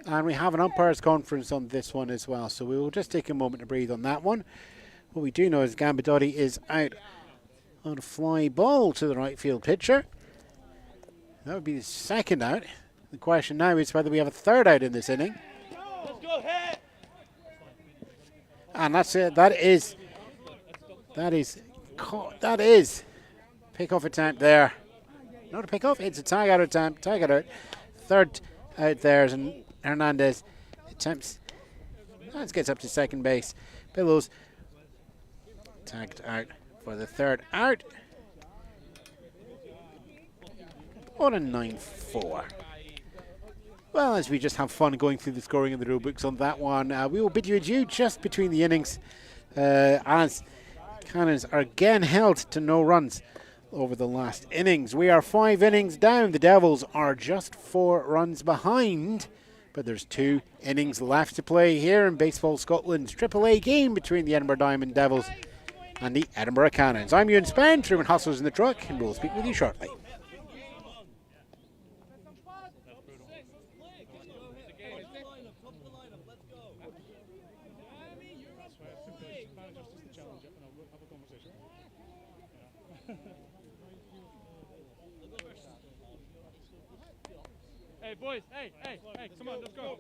And we have an umpire's conference on this one as well, so we will just take a moment to breathe on that one. What we do know is Gambadori is out on a fly ball to the right field pitcher. That would be the second out. The question now is whether we have a third out in this inning. And that's it. That is pick-off attempt there. Not a pick-off, it's a tag-out attempt. Tag it out. Third out there, and Hernandez attempts. That gets up to second base. Billows tagged out for the third out. On a 9-4. Well, as we just have fun going through the scoring in the rule books on that one, we will bid you adieu just between the innings as Cannons are again held to no runs over the last innings. We are 5 innings down. The Devils are just 4 runs behind, but there's 2 innings left to play here in Baseball Scotland's AAA game between the Edinburgh Diamond Devils and the Edinburgh Cannons. I'm Ewan Spence, Ruben Hustler's in the truck, and we'll speak with you shortly. Hey boys, hey, come on, let's go.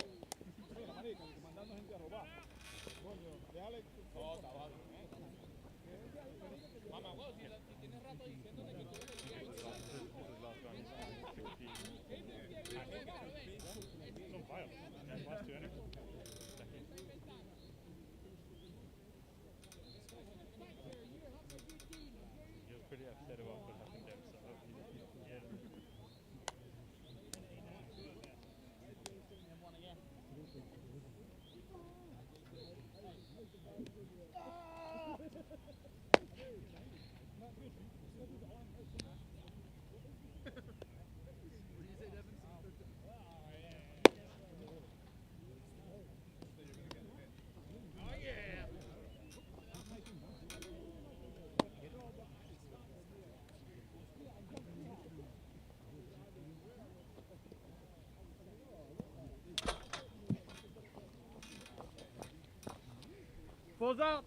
Balls out.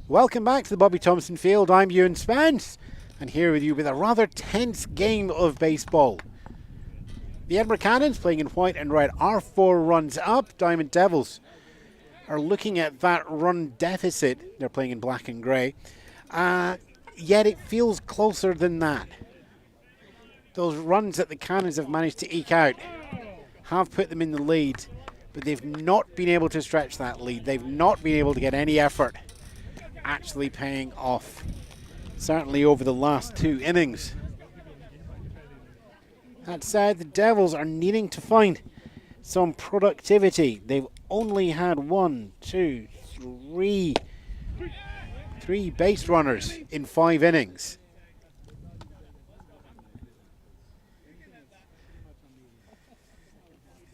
Welcome back to the Bobby Thompson Field. I'm Ewan Spence, and here with you with a rather tense game of baseball. The Edinburgh Cannons, playing in white and red, are 4 runs up. Diamond Devils are looking at that run deficit. They're playing in black and grey. Yet it feels closer than that. Those runs that the Cannons have managed to eke out have put them in the lead, but they've not been able to stretch that lead. They've not been able to get any effort actually paying off, certainly over the last 2 innings. That said, the Devils are needing to find some productivity. They've only had 3 base runners in 5 innings.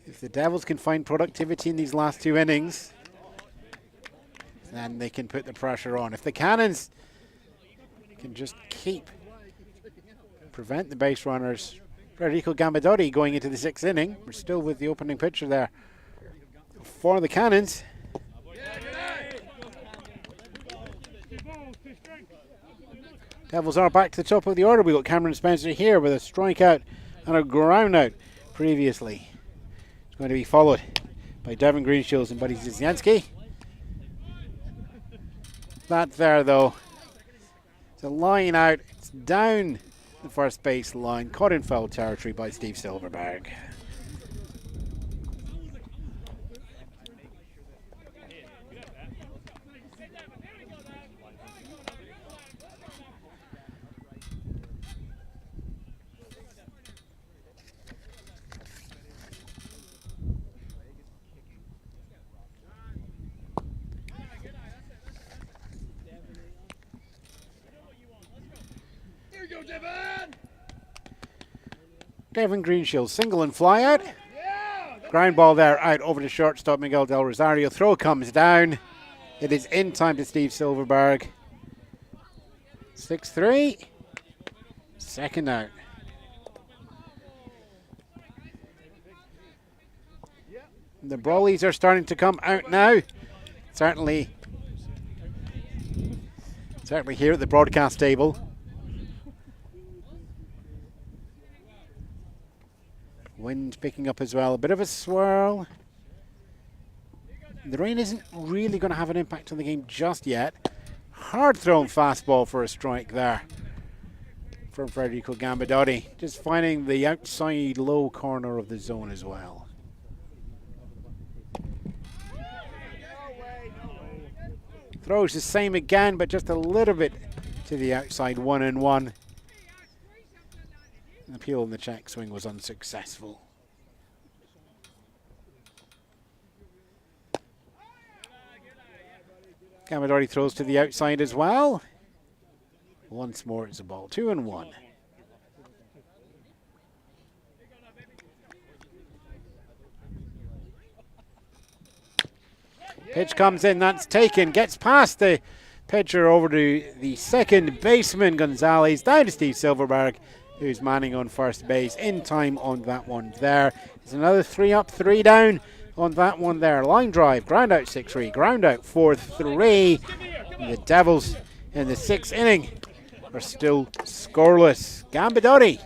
If the Devils can find productivity in these last 2 innings, then they can put the pressure on. If the Cannons can just prevent the base runners. Federico Gambadori going into the 6th inning. We're still with the opening pitcher there for the Cannons. Devils are back to the top of the order. We've got Cameron Spencer here with a strikeout and a ground out previously. It's going to be followed by Devin Greenshields and Buddy Ziznianski. That there, though, it's a line out. It's down the first base line, caught in foul territory by Steve Silverberg. Devin Greenshields, single and fly out. Ground ball there, out over to shortstop Miguel Del Rosario. Throw comes down. It is in time to Steve Silverberg. 6-3. Second out. The Brawleys are starting to come out now. Certainly here at the broadcast table. Wind picking up as well. A bit of a swirl. The rain isn't really going to have an impact on the game just yet. Hard thrown fastball for a strike there from Federico Gambadotti. Just finding the outside low corner of the zone as well. Throws the same again, but just a little bit to the outside, 1-1. The appeal in the check swing was unsuccessful. Gambadotti throws to the outside as well. Once more it's a ball, 2-1. Pitch comes in, that's taken, gets past the pitcher over to the second baseman, Gonzalez, down to Steve Silverberg, who's manning on first base in time on that one there. There's another 3 up, 3 down on that one there. Line drive, ground out 6-3, ground out 4-3. The Devils in the 6th inning are still scoreless. Gambadotti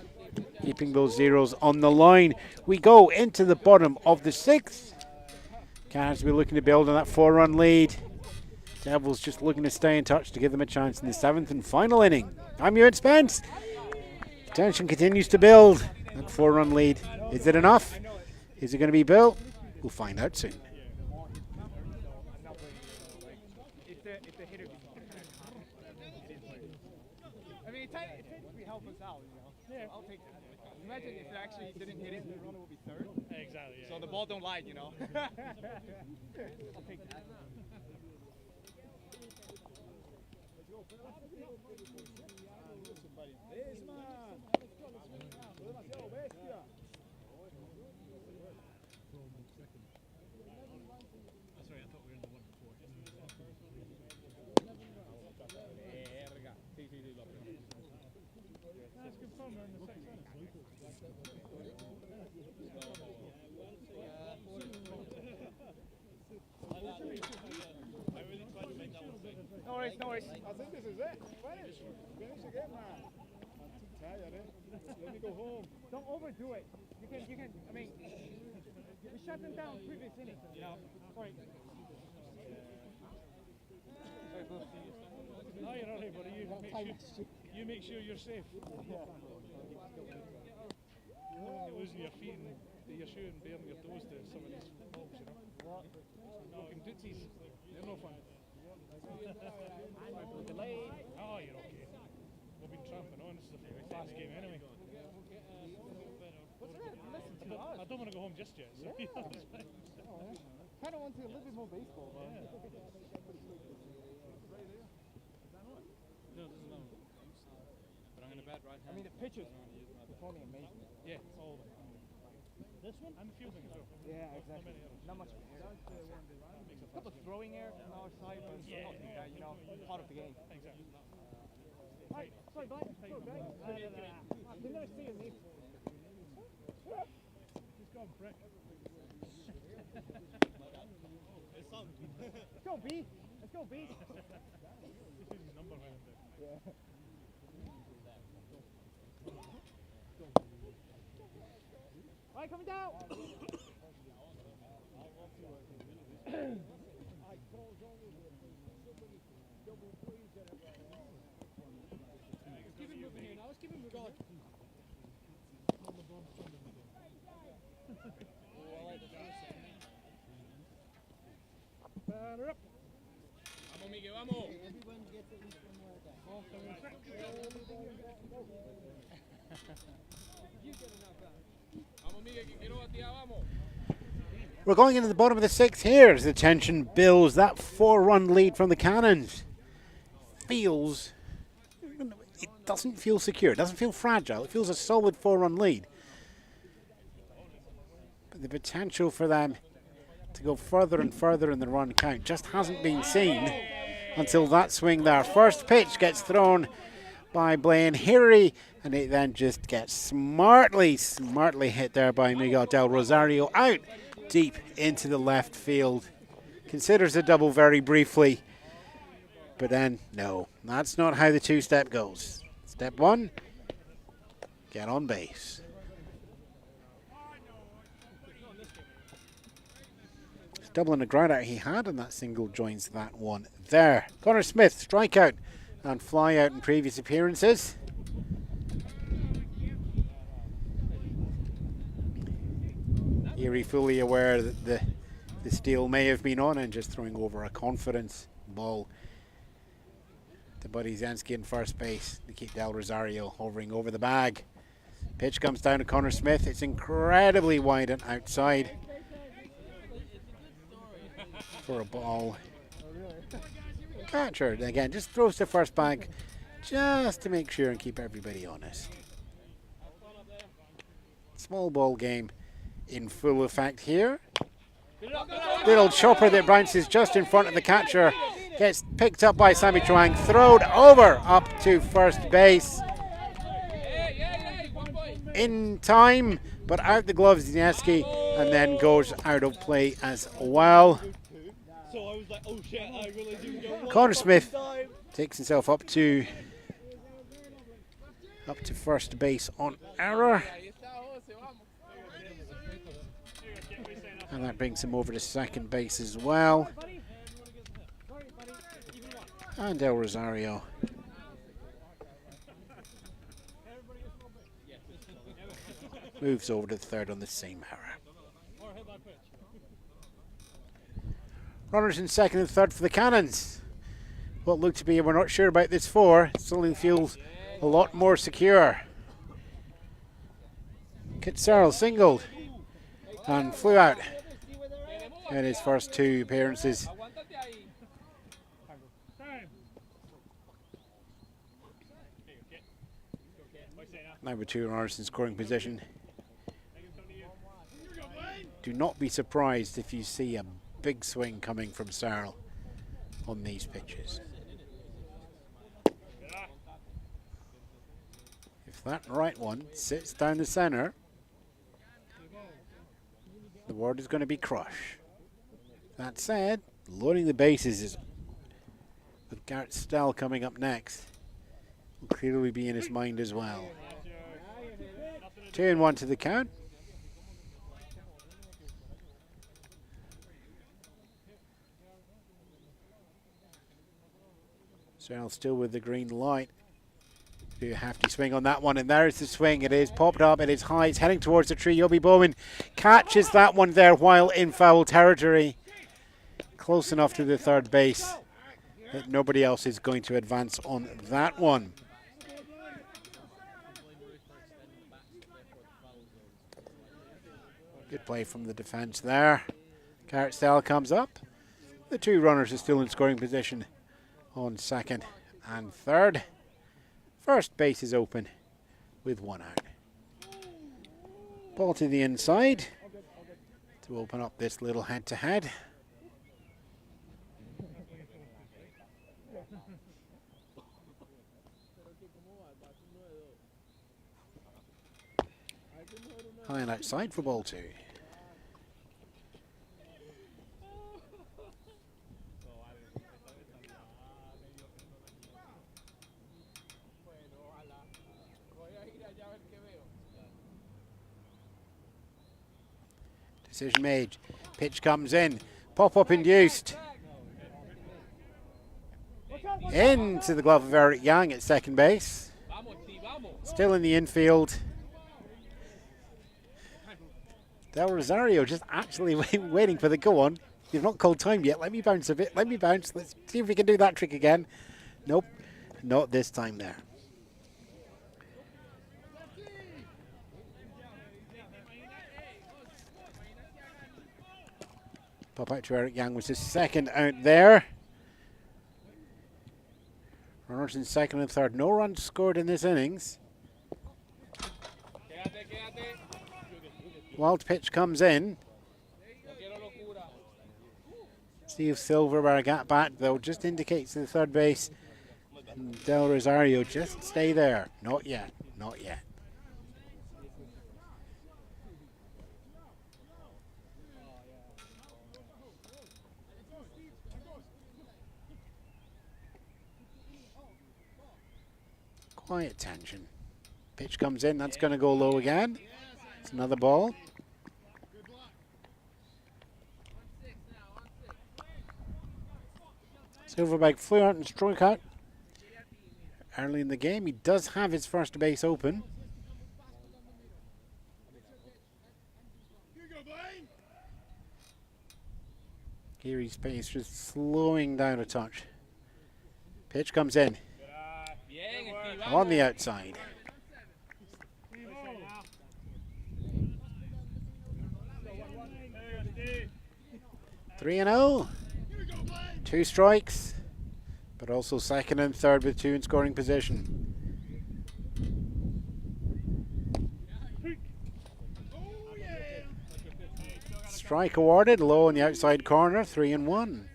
keeping those zeros on the line. We go into the bottom of the 6th. Cavs will be looking to build on that 4-run lead. Devils just looking to stay in touch to give them a chance in the 7th and final inning. I'm Ewan Spence. Tension continues to build. That 4-run lead, is it enough? Is it going to be built? We'll find out soon. I mean, it technically helps us out, you know. Yeah. I'll take that. Imagine if it actually didn't hit it, the runner would be third. Exactly. Yeah. So the ball don't lie, you know. I'll take that. No worries. I think this is it. Finish again, man. I'm too tired, eh? Let me go home. Don't overdo it. You can, I mean, we shut them down previous inning, you know. Sorry. No, you're all right, buddy. You make sure you're safe. You know, when you're losing your feet and your shoe and baring your toes to some of these balls, you know. Fucking tootsies. They're no fun. Oh, you're okay. We've been tramping on. This is a fast game anyway. I don't want to go home just yet. So Kind of want to a little bit more baseball, man. No, this is not. But I'm going to bat right hand. I mean, the pitchers performing amazing. Yeah, all of them. This one? I'm fielding as well. Yeah, exactly. Not much air. A couple of throwing errors on our side, but it's nothing that, you know, part of the game. Exactly. Hi, sorry, Black. Sorry, Black. I didn't see him. Just go on, prick. Let's go, B. Let's go, B. This is his number right there. Yeah. All right, coming down. Keep him moving here now. Let's keep him moving. Batter up. Vamos, Miguel, vamos. Vamos, Miguel, que quiero batear, vamos. We're going into the bottom of the 6th here as the tension builds. That 4-run lead from the Cannons feels, it doesn't feel secure, it doesn't feel fragile, it feels a solid 4-run lead. But the potential for them to go further and further in the run count just hasn't been seen until that swing there. First pitch gets thrown by Blaine Hirry, and it then just gets smartly hit there by Miguel Del Rosario out deep into the left field. Considers a double very briefly, but then no, that's not how the two-step goes. Step 1, get on base. Doubling the ground out he had, and that single joins that one there. Connor Smith, strikeout and fly out in previous appearances. Erie fully aware that the steal may have been on and just throwing over a confidence ball to Buddy Zansky in first base to keep Del Rosario hovering over the bag. Pitch comes down to Connor Smith. It's incredibly wide and outside for a ball. Catcher again just throws to first bag just to make sure and keep everybody honest. Small ball game in full effect here. Little chopper that bounces just in front of the catcher. Gets picked up by Sammy Chuang. Thrown over up to first base. In time, but out the gloves Zansky, and then goes out of play as well. Connor Smith takes himself up to first base on error. And that brings him over to second base as well. And Del Rosario moves over to the third on the same error. Runners in second and third for the Cannons. What looked to be, we're not sure about this four, suddenly feels a lot more secure. Kit Searle singled and flew out in his first two appearances. Now with two runners in scoring position. Do not be surprised if you see a big swing coming from Searle on these pitches. If that right one sits down the center, the word is going to be crush. That said, loading the bases is with Garrett Stell coming up next will clearly be in his mind as well. 2-1 to the count. Searle still with the green light. Do a hefty swing on that one, and there's the swing. It is popped up, it is high, it's heading towards the tree. Yobi Bowman catches that one there while in foul territory. Close enough to the third base that nobody else is going to advance on that one. Good play from the defense there. Garrett Stell comes up. The two runners are still in scoring position on second and third. First base is open with one out. Ball to the inside to open up this little head-to-head. High and outside for ball two. Decision made. Pitch comes in. Pop-up induced. Into the glove of Eric Young at second base. Still in the infield. Del Rosario just actually waiting for the go on. You've not called time yet. Let me bounce a bit. Let me bounce. Let's see if we can do that trick again. Nope. Not this time there. Pop out to Eric Young was his second out there. Runners in second and third. No runs scored in this innings. Wild pitch comes in. Steve Silverberg at bat, though, just indicates to the third base. And Del Rosario, just stay there. Not yet. Not yet. Quiet tension. Pitch comes in, that's going to go low again. It's another ball. Silverback flew out and struck out early in the game. He does have his first base open. Here his pace just slowing down a touch. Pitch comes in. On the outside. 3-0. 2 strikes, but also second and third with 2 in scoring position. Strike awarded, low on the outside corner, 3-1.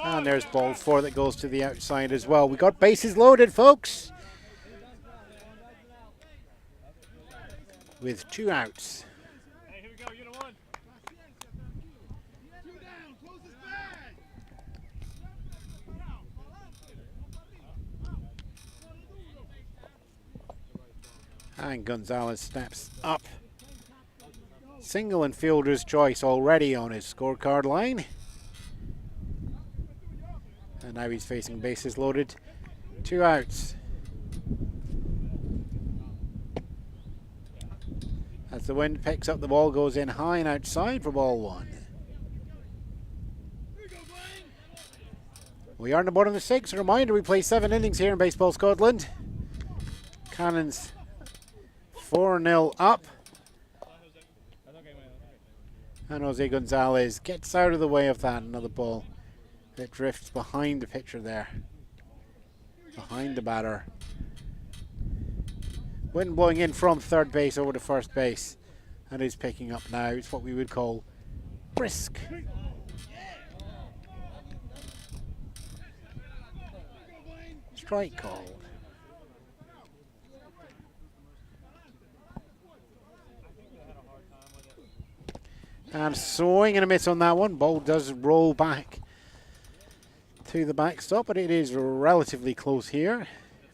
And there's ball 4 that goes to the outside as well. We got bases loaded, folks, with 2 outs. Hey, here we go, unit 1. 2 down, close this bag. And Gonzalez steps up. Single and fielder's choice already on his scorecard line. And now he's facing bases loaded. 2 outs. As the wind picks up, the ball goes in high and outside for ball 1. We are in the bottom of the 6th. A reminder, we play 7 innings here in Baseball Scotland. Cannons 4-0 up. And Jose Gonzalez gets out of the way of that. Another ball that drifts behind the pitcher there. Behind the batter. Wind blowing in from third base over to first base. And he's picking up now. It's what we would call brisk. Strike called. And swing and a miss on that one. Ball does roll back to the backstop, but it is relatively close here.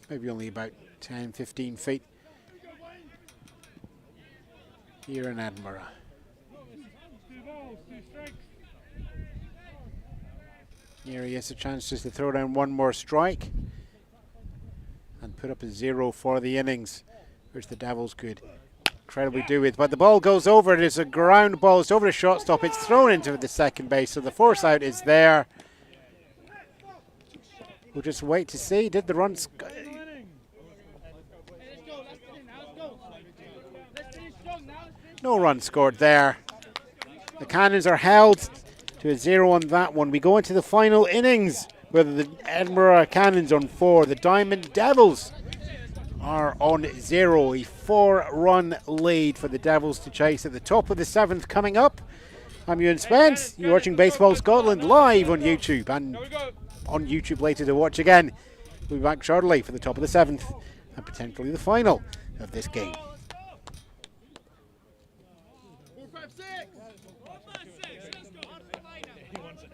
Maybe only about 10-15 feet here in Edinburgh. 2 balls, 2 strikes. Here he has a chance just to throw down one more strike and put up a 0 for the innings, which the Devils could incredibly do with. But the ball goes over. It is a ground ball. It's over the shortstop. It's thrown into the second base, so the force out is there. We'll just wait to see. Did the run... No run scored there. The Cannons are held to a 0 on that one. We go into the final innings with the Edinburgh Cannons on 4. The Diamond Devils are on 0. A 4-run lead for the Devils to chase at the top of the 7th coming up. I'm Ewan Spence. You're watching Baseball Scotland live on YouTube and on YouTube later to watch again. We'll be back shortly for the top of the 7th and potentially the final of this game. 4, 5, 6. 4, 5, 6. Let's go. He wants it.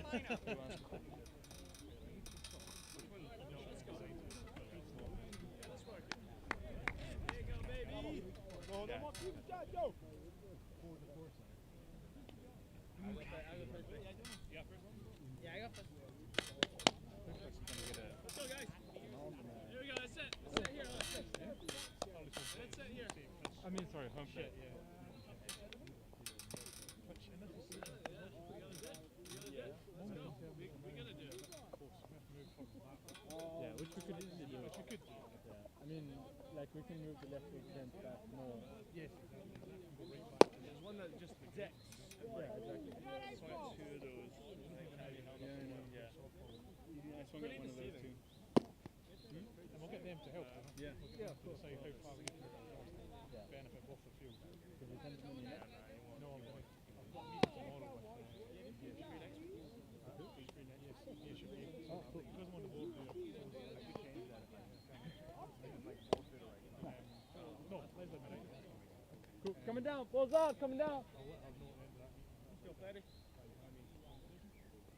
I mean, sorry, home shit, yeah. Yeah, which we could easily do. Which we could do. Yeah. I mean, like we can move the left foot then back more. Yes, exactly. There's one that just projects. Yeah, exactly. So like 2 of those. Yeah. I swung at one of those too. And we'll get them to help. Yeah. Yeah, of course. Say how far we get to benefit both the field. Because it tends to be next. No, I'm going. I've got a meeting tomorrow with He should be able to. Oh, cool. He doesn't want the board to do it. No, let's let me right. Cool. Coming down. Balls out. Coming down.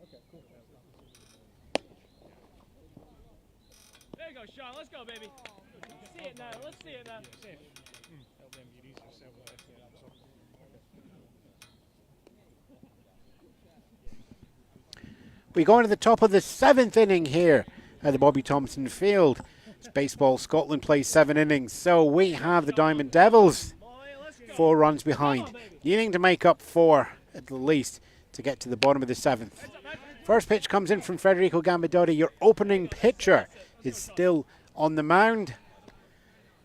Okay, cool. There you go, Sean. Let's go, baby. See it now. Let's see it now. Safe. Help them get easier yourself with the rest of that. We go into the top of the 7th inning here at the Bobby Thompson Field. It's Baseball Scotland plays 7 innings, so we have the Diamond Devils 4 runs behind, needing to make up 4 at the least to get to the bottom of the 7th. First pitch comes in from Federico Gambadotti. Your opening pitcher is still on the mound,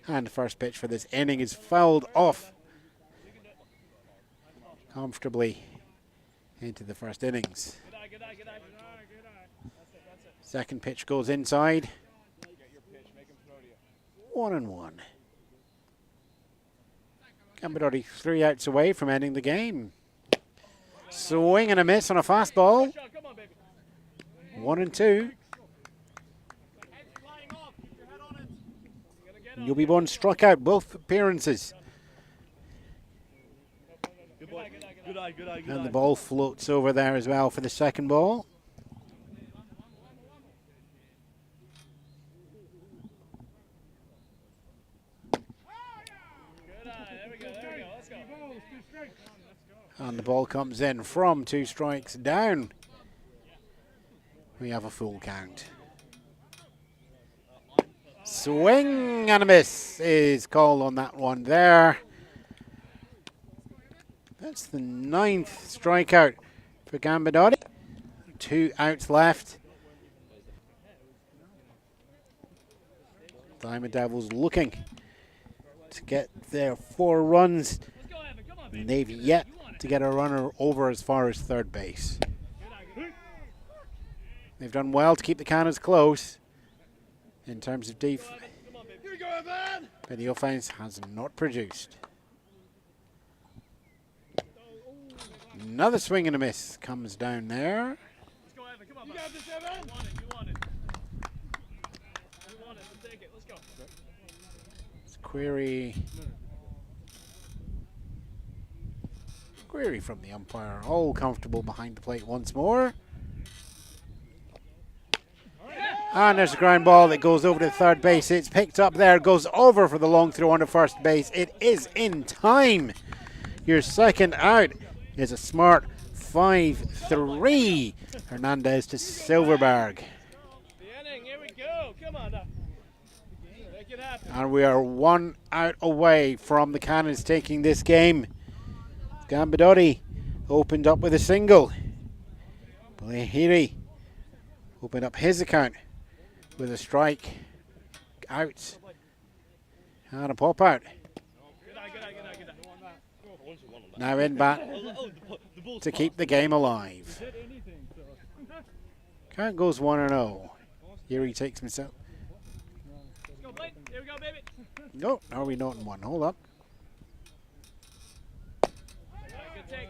and the first pitch for this inning is fouled off comfortably into the first innings. Second pitch goes inside. 1-1. Gambadotti 3 outs away from ending the game. Swing and a miss on a fastball. 1-2. Yubi Bon struck out both appearances. And the ball floats over there as well for the second ball. And the ball comes in from 2 strikes down. We have a full count. Swing and a miss is called on that one there. That's the 9th strikeout for Gambadotti. 2 outs left. Diamond Devils looking to get their 4 runs. And they've yet to get a runner over as far as third base. They've done well to keep the cannons close in terms of defense, but the offense has not produced. Another swing and a miss comes down there. You got this, Evan. You want it. So take it. Let's go. It's query from the umpire. All comfortable behind the plate once more. And there's a ground ball that goes over to third base. It's picked up there, goes over for the long throw onto first base. It is in time. Your second out is a smart 5-3. Hernandez to Silverberg. Here we go. Come on now. Make it happen. And we are 1 out away from the Cannons taking this game. Gambadotti opened up with a single. Blahiri opened up his account with a strike. Out. And a pop out. Now in bat to keep the game alive. Count goes 1-0. Here he takes himself. Here we go, baby. No, are we not in one? Hold up. Good take.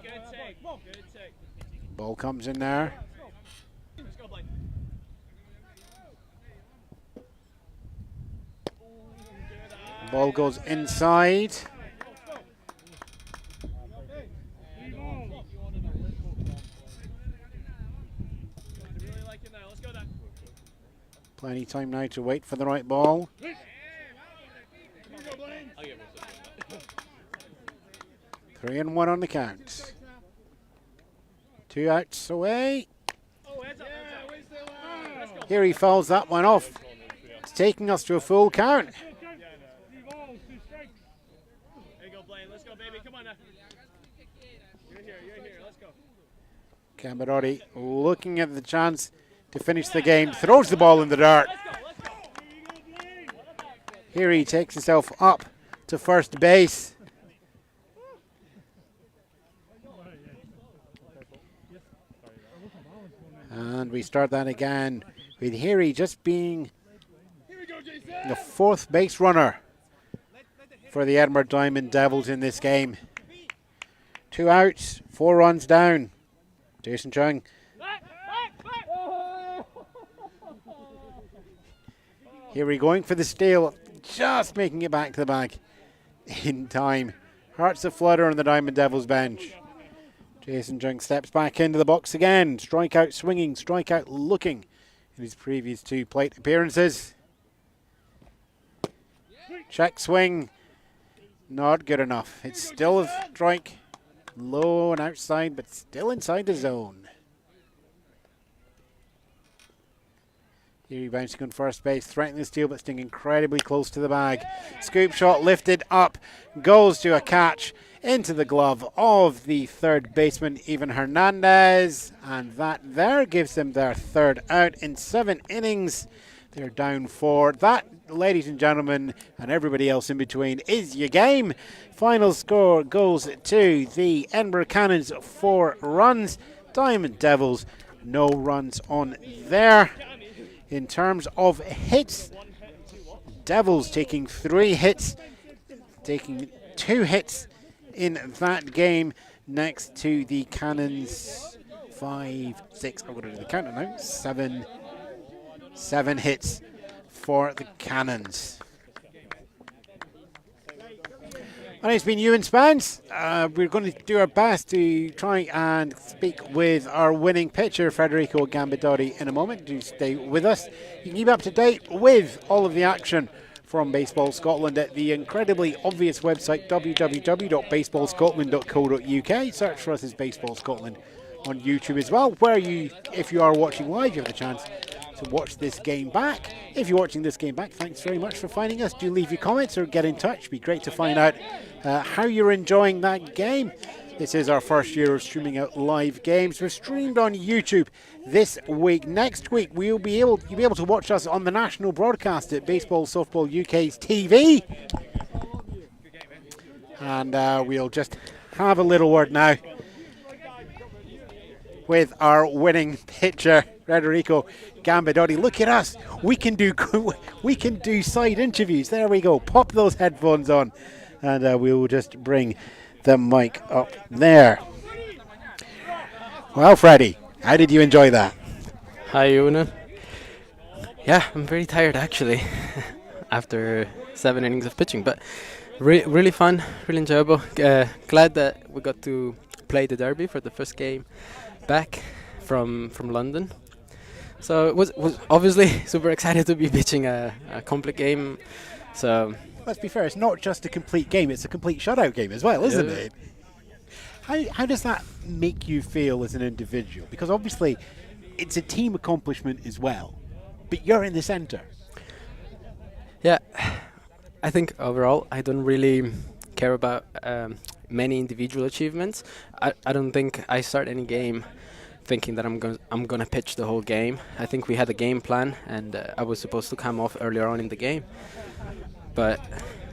Ball comes in there. Let's go, Blake. Ball goes inside. Plenty time now to wait for the right ball. 3-1 on the count. 2 outs away. Here he fouls that one off. It's taking us to a full count. There you go, Blaine. Let's go, baby. Come on now. You're here. Let's go. Gambadotti looking at the chance to finish the game. Throws the ball in the dirt. Let's go. Here he takes himself up to first base. And we start that again with Heary just being the 4th base runner for the Edinburgh Diamond Devils in this game. 2 outs, 4 runs down. Jason Chung. Heary going for the steal, just making it back to the bag in time. Hearts a flutter on the Diamond Devils bench. Jason Jung steps back into the box again. Strikeout swinging, strikeout looking in his previous 2 plate appearances. Check swing. Not good enough. It's still a strike. Low and outside, but still inside the zone. Here bouncing on first base, threatening the steal, but staying incredibly close to the bag. Scoop shot lifted up, goes to a catch into the glove of the third baseman, Ivan Hernandez. And that there gives them their third out in 7 innings. They're down 4. That, ladies and gentlemen, and everybody else in between, is your game. Final score goes to the Edinburgh Cannons, 4 runs. Diamond Devils, no runs on there. In terms of hits, Devils taking 3 hits, taking 2 hits in that game, next to the Cannons 5, 6, I'm going to do the counter now, 7 hits for the Cannons. My name's been Ewan Spence. We're going to do our best to try and speak with our winning pitcher, Federico Gambadotti, in a moment. Do stay with us. You can keep up to date with all of the action from Baseball Scotland at the incredibly obvious website www.baseballscotland.co.uk. Search for us as Baseball Scotland on YouTube as well, where you, if you are watching live, you have the chance to watch this game back. If you're watching this game back, thanks very much for finding us. Do leave your comments or get in touch. It'd be great to find out how you're enjoying that game. This is our first year of streaming out live games. We're streamed on YouTube this week. Next week, you'll be able to watch us on the national broadcast at Baseball Softball UK's TV. And we'll just have a little word now with our winning pitcher, Federico Gambadotti. Look at us. We can do side interviews. There we go. Pop those headphones on, and we will just bring the mic up there. Well, Freddie, how did you enjoy that? Hi, Una. Yeah, I'm very tired actually after 7 innings of pitching, but really fun, really enjoyable. Glad that we got to play the derby for the first game back from London. So it was obviously super excited to be pitching a complete game. So let's be fair, it's not just a complete game, it's a complete shutout game as well, isn't it? How does that make you feel as an individual? Because obviously it's a team accomplishment as well, but you're in the centre. Yeah, I think overall I don't really care about many individual achievements. I don't think I start any game thinking that I'm gonna pitch the whole game. I think we had a game plan, and I was supposed to come off earlier on in the game, but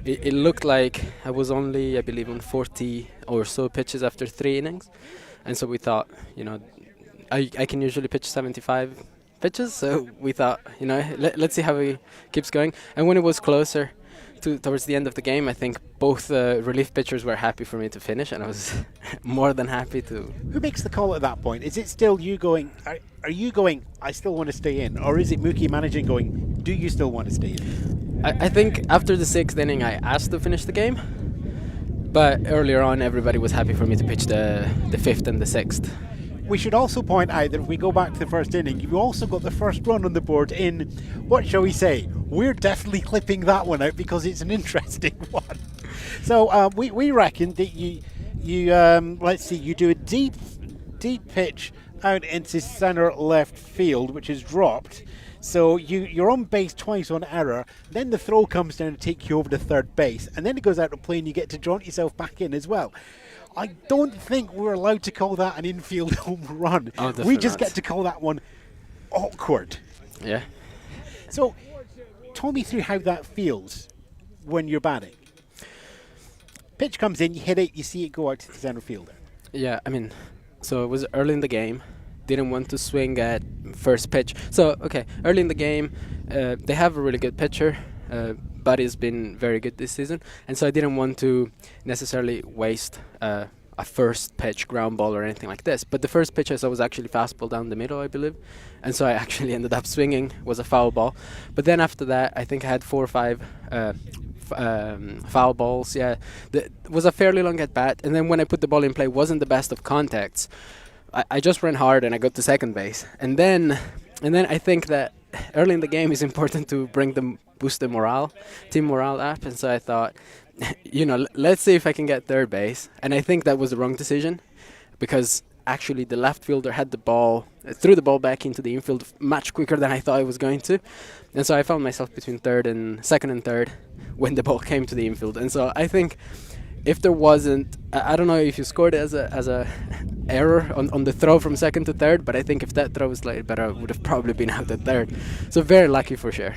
it looked like I was only, I believe, on 40 or so pitches after 3 innings, and so we thought, I can usually pitch 75 pitches, so we thought, let's see how he keeps going. And when it was closer towards the end of the game, I think both relief pitchers were happy for me to finish, and I was more than happy to. Who makes the call at that point? Is it still you going, are you going, I still want to stay in? Or is it Mookie managing going, do you still want to stay in? I think after the 6th inning I asked to finish the game, but earlier on everybody was happy for me to pitch the 5th and the 6th. We should also point out that if we go back to the first inning, you also got the first run on the board in, what shall we say, we're definitely clipping that one out because it's an interesting one. So we reckon that you let's see, you do a deep pitch out into centre left field, which is dropped. So you're on base twice on error, then the throw comes down to take you over to third base, and then it goes out to play and you get to jaunt yourself back in as well. I don't think we're allowed to call that an infield home run. Oh, we just get to call that one awkward. Yeah. So, talk me through how that feels when you're batting. Pitch comes in, you hit it, you see it go out to the centre fielder. Yeah, I mean, so it was early in the game. Didn't want to swing at first pitch. So, okay, early in the game, they have a really good pitcher. Buddy's been very good this season, and so I didn't want to necessarily waste a first pitch ground ball or anything like this. But the first pitch I saw was actually fastball down the middle, I believe, and so I actually ended up swinging. Was a foul ball. But then after that, I think I had 4 or 5 foul balls. Yeah, it was a fairly long at bat, and then when I put the ball in play, wasn't the best of contacts. I just ran hard and I got to second base, and then I think that early in the game is important to boost the team morale up, and so I thought, let's see if I can get third base, and I think that was the wrong decision, because actually the left fielder had the ball, threw the ball back into the infield much quicker than I thought I was going to, and so I found myself between second and third when the ball came to the infield, and so I think if there wasn't, I don't know if you scored it as a error on the throw from second to third, but I think if that throw was slightly better, I would have probably been out at third. So very lucky for sure.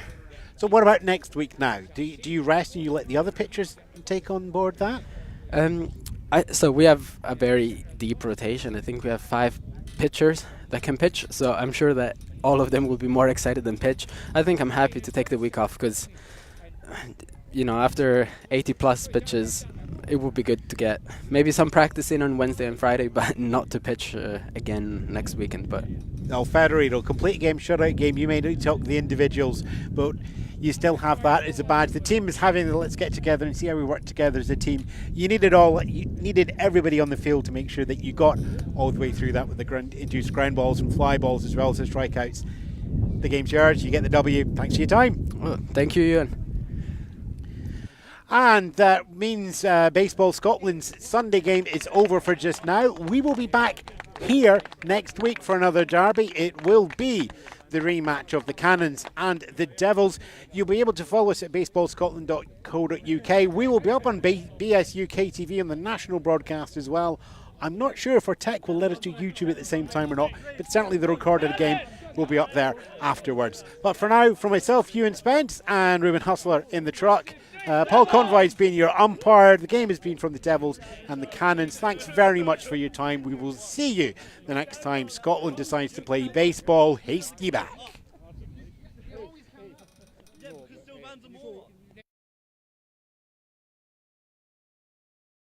So what about next week now? Do you rest and you let the other pitchers take on board that? So we have a very deep rotation. I think we have 5 pitchers that can pitch, so I'm sure that all of them will be more excited than pitch. I think I'm happy to take the week off because, after 80 plus pitches, it would be good to get maybe some practice in on Wednesday and Friday, but not to pitch again next weekend. But Federer, complete game, shutout game. You may not talk to the individuals, but you still have that as a badge. The team is having the let's get together and see how we work together as a team. You need it all. You needed everybody on the field to make sure that you got all the way through that with the induced ground balls and fly balls as well as the strikeouts. The game's yours. You get the W. Thanks for your time. Well, thank you, Ewan. And that means Baseball Scotland's Sunday game is over for just now. We will be back here next week for another derby. It will be the rematch of the Cannons and the Devils. You'll be able to follow us at baseballscotland.co.uk. We will be up on BS UK TV on the national broadcast as well. I'm not sure if our tech will let us do YouTube at the same time or not, but certainly the recorded game will be up there afterwards. But for now, from myself, Ewan Spence, and Ruben Hustler in the truck, Paul Convoy has been your umpire. The game has been from the Devils and the Cannons. Thanks very much for your time. We will see you the next time Scotland decides to play baseball. Hasty back.